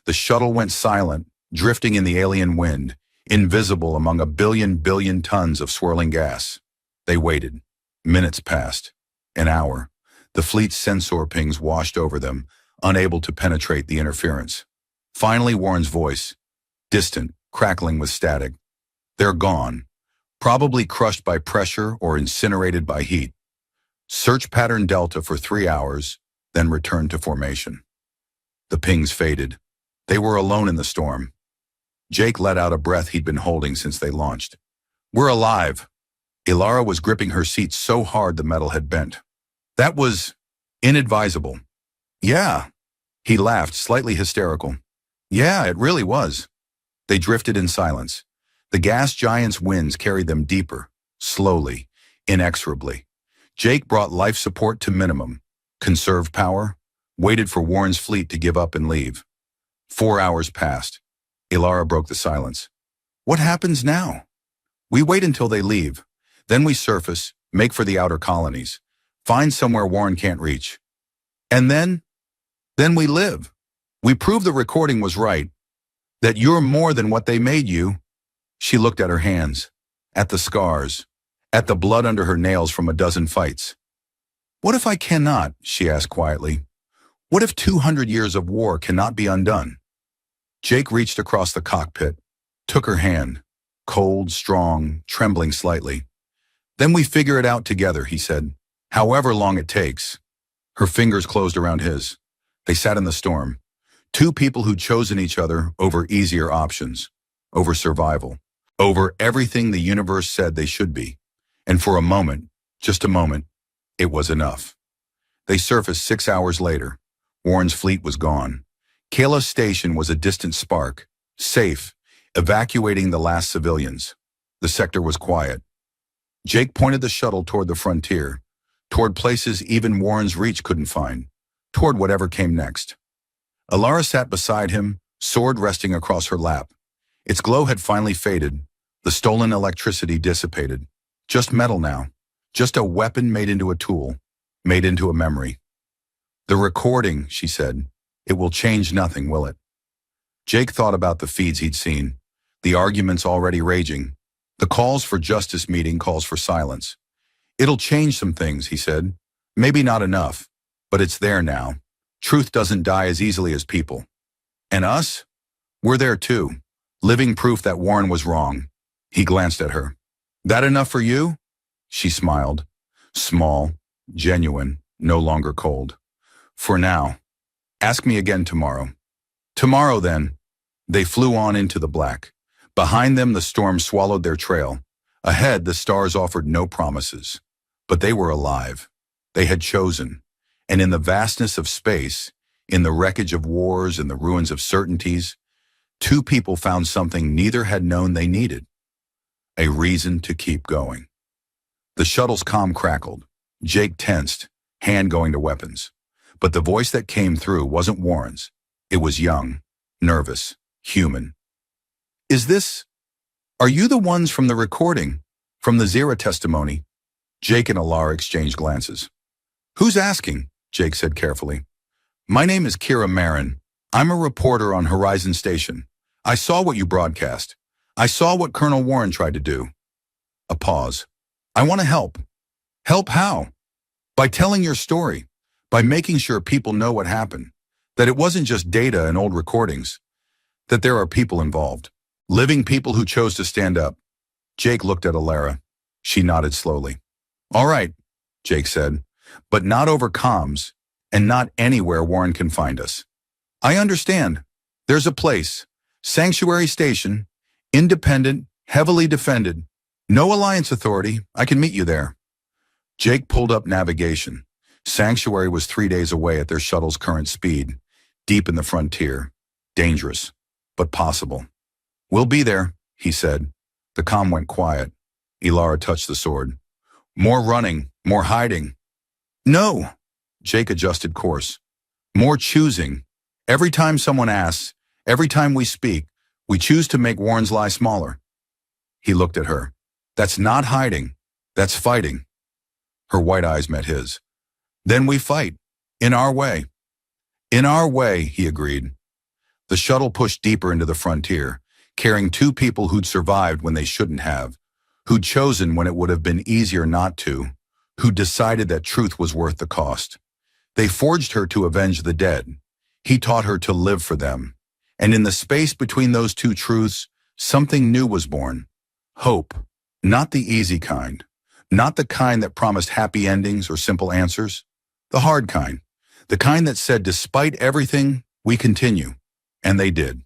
The shuttle went silent, drifting in the alien wind, invisible among a billion tons of swirling gas. They waited. Minutes passed. An hour. The fleet's sensor pings washed over them, unable to penetrate the interference. Finally, Warren's voice, distant, crackling with static. They're gone. Probably crushed by pressure or incinerated by heat. Search pattern Delta for 3 hours, then return to formation. The pings faded. They were alone in the storm. Jake let out a breath he'd been holding since they launched. We're alive. Ilara was gripping her seat so hard the metal had bent. That was inadvisable. Yeah. He laughed, slightly hysterical. Yeah, it really was. They drifted in silence. The gas giant's winds carried them deeper, slowly, inexorably. Jake brought life support to minimum, conserved power, waited for Warren's fleet to give up and leave. 4 hours passed. Ilara broke the silence. What happens now? We wait until they leave. Then we surface, make for the outer colonies, find somewhere Warren can't reach. And then we live. We prove the recording was right, that you're more than what they made you. She looked at her hands, at the scars, at the blood under her nails from a dozen fights. What if I cannot, she asked quietly. What if 200 years of war cannot be undone? Jake reached across the cockpit, took her hand, cold, strong, trembling slightly. Then we figure it out together, he said, however long it takes. Her fingers closed around his. They sat in the storm. Two people who'd chosen each other over easier options, over survival, over everything the universe said they should be. And for a moment, just a moment, it was enough. They surfaced 6 hours later. Warren's fleet was gone. Kala Station was a distant spark, safe, evacuating the last civilians. The sector was quiet. Jake pointed the shuttle toward the frontier, toward places even Warren's reach couldn't find, toward whatever came next. Alara sat beside him, sword resting across her lap. Its glow had finally faded, the stolen electricity dissipated. Just metal now, just a weapon made into a tool, made into a memory. The recording, she said, it will change nothing, will it? Jake thought about the feeds he'd seen, the arguments already raging, the calls for justice meeting calls for silence. It'll change some things, he said. Maybe not enough, but it's there now. Truth doesn't die as easily as people. And us? We're there too, living proof that Warren was wrong. He glanced at her. That enough for you? She smiled. Small, genuine, no longer cold. For now. Ask me again tomorrow. Tomorrow, then. They flew on into the black. Behind them, the storm swallowed their trail. Ahead, the stars offered no promises. But they were alive. They had chosen. And in the vastness of space, in the wreckage of wars and the ruins of certainties, two people found something neither had known they needed. A reason to keep going. The shuttle's comm crackled. Jake tensed, hand going to weapons. But the voice that came through wasn't Warren's. It was young, nervous, human. Are you the ones from the recording? From the Zira testimony? Jake and Alara exchanged glances. Who's asking? Jake said carefully. My name is Kira Marin. I'm a reporter on Horizon Station. I saw what you broadcast. I saw what Colonel Warren tried to do. A pause. I want to help. Help how? By telling your story. By making sure people know what happened. That it wasn't just data and old recordings. That there are people involved. Living people who chose to stand up. Jake looked at Alara. She nodded slowly. All right, Jake said, but not over comms, and not anywhere Warren can find us. I understand. There's a place. Sanctuary Station. Independent, heavily defended. No alliance authority. I can meet you there. Jake pulled up navigation. Sanctuary was 3 days away at their shuttle's current speed. Deep in the frontier. Dangerous, but possible. We'll be there, he said. The comm went quiet. Alara touched the sword. More running, more hiding. No, Jake adjusted course. More choosing. Every time someone asks, every time we speak, we choose to make Warren's lie smaller. He looked at her. That's not hiding. That's fighting. Her white eyes met his. Then we fight. In our way. In our way, he agreed. The shuttle pushed deeper into the frontier, carrying two people who'd survived when they shouldn't have, who'd chosen when it would have been easier not to, who'd decided that truth was worth the cost. They forged her to avenge the dead. He taught her to live for them. And in the space between those two truths, something new was born. Hope. Not the easy kind. Not the kind that promised happy endings or simple answers. The hard kind. The kind that said, despite everything, we continue. And they did.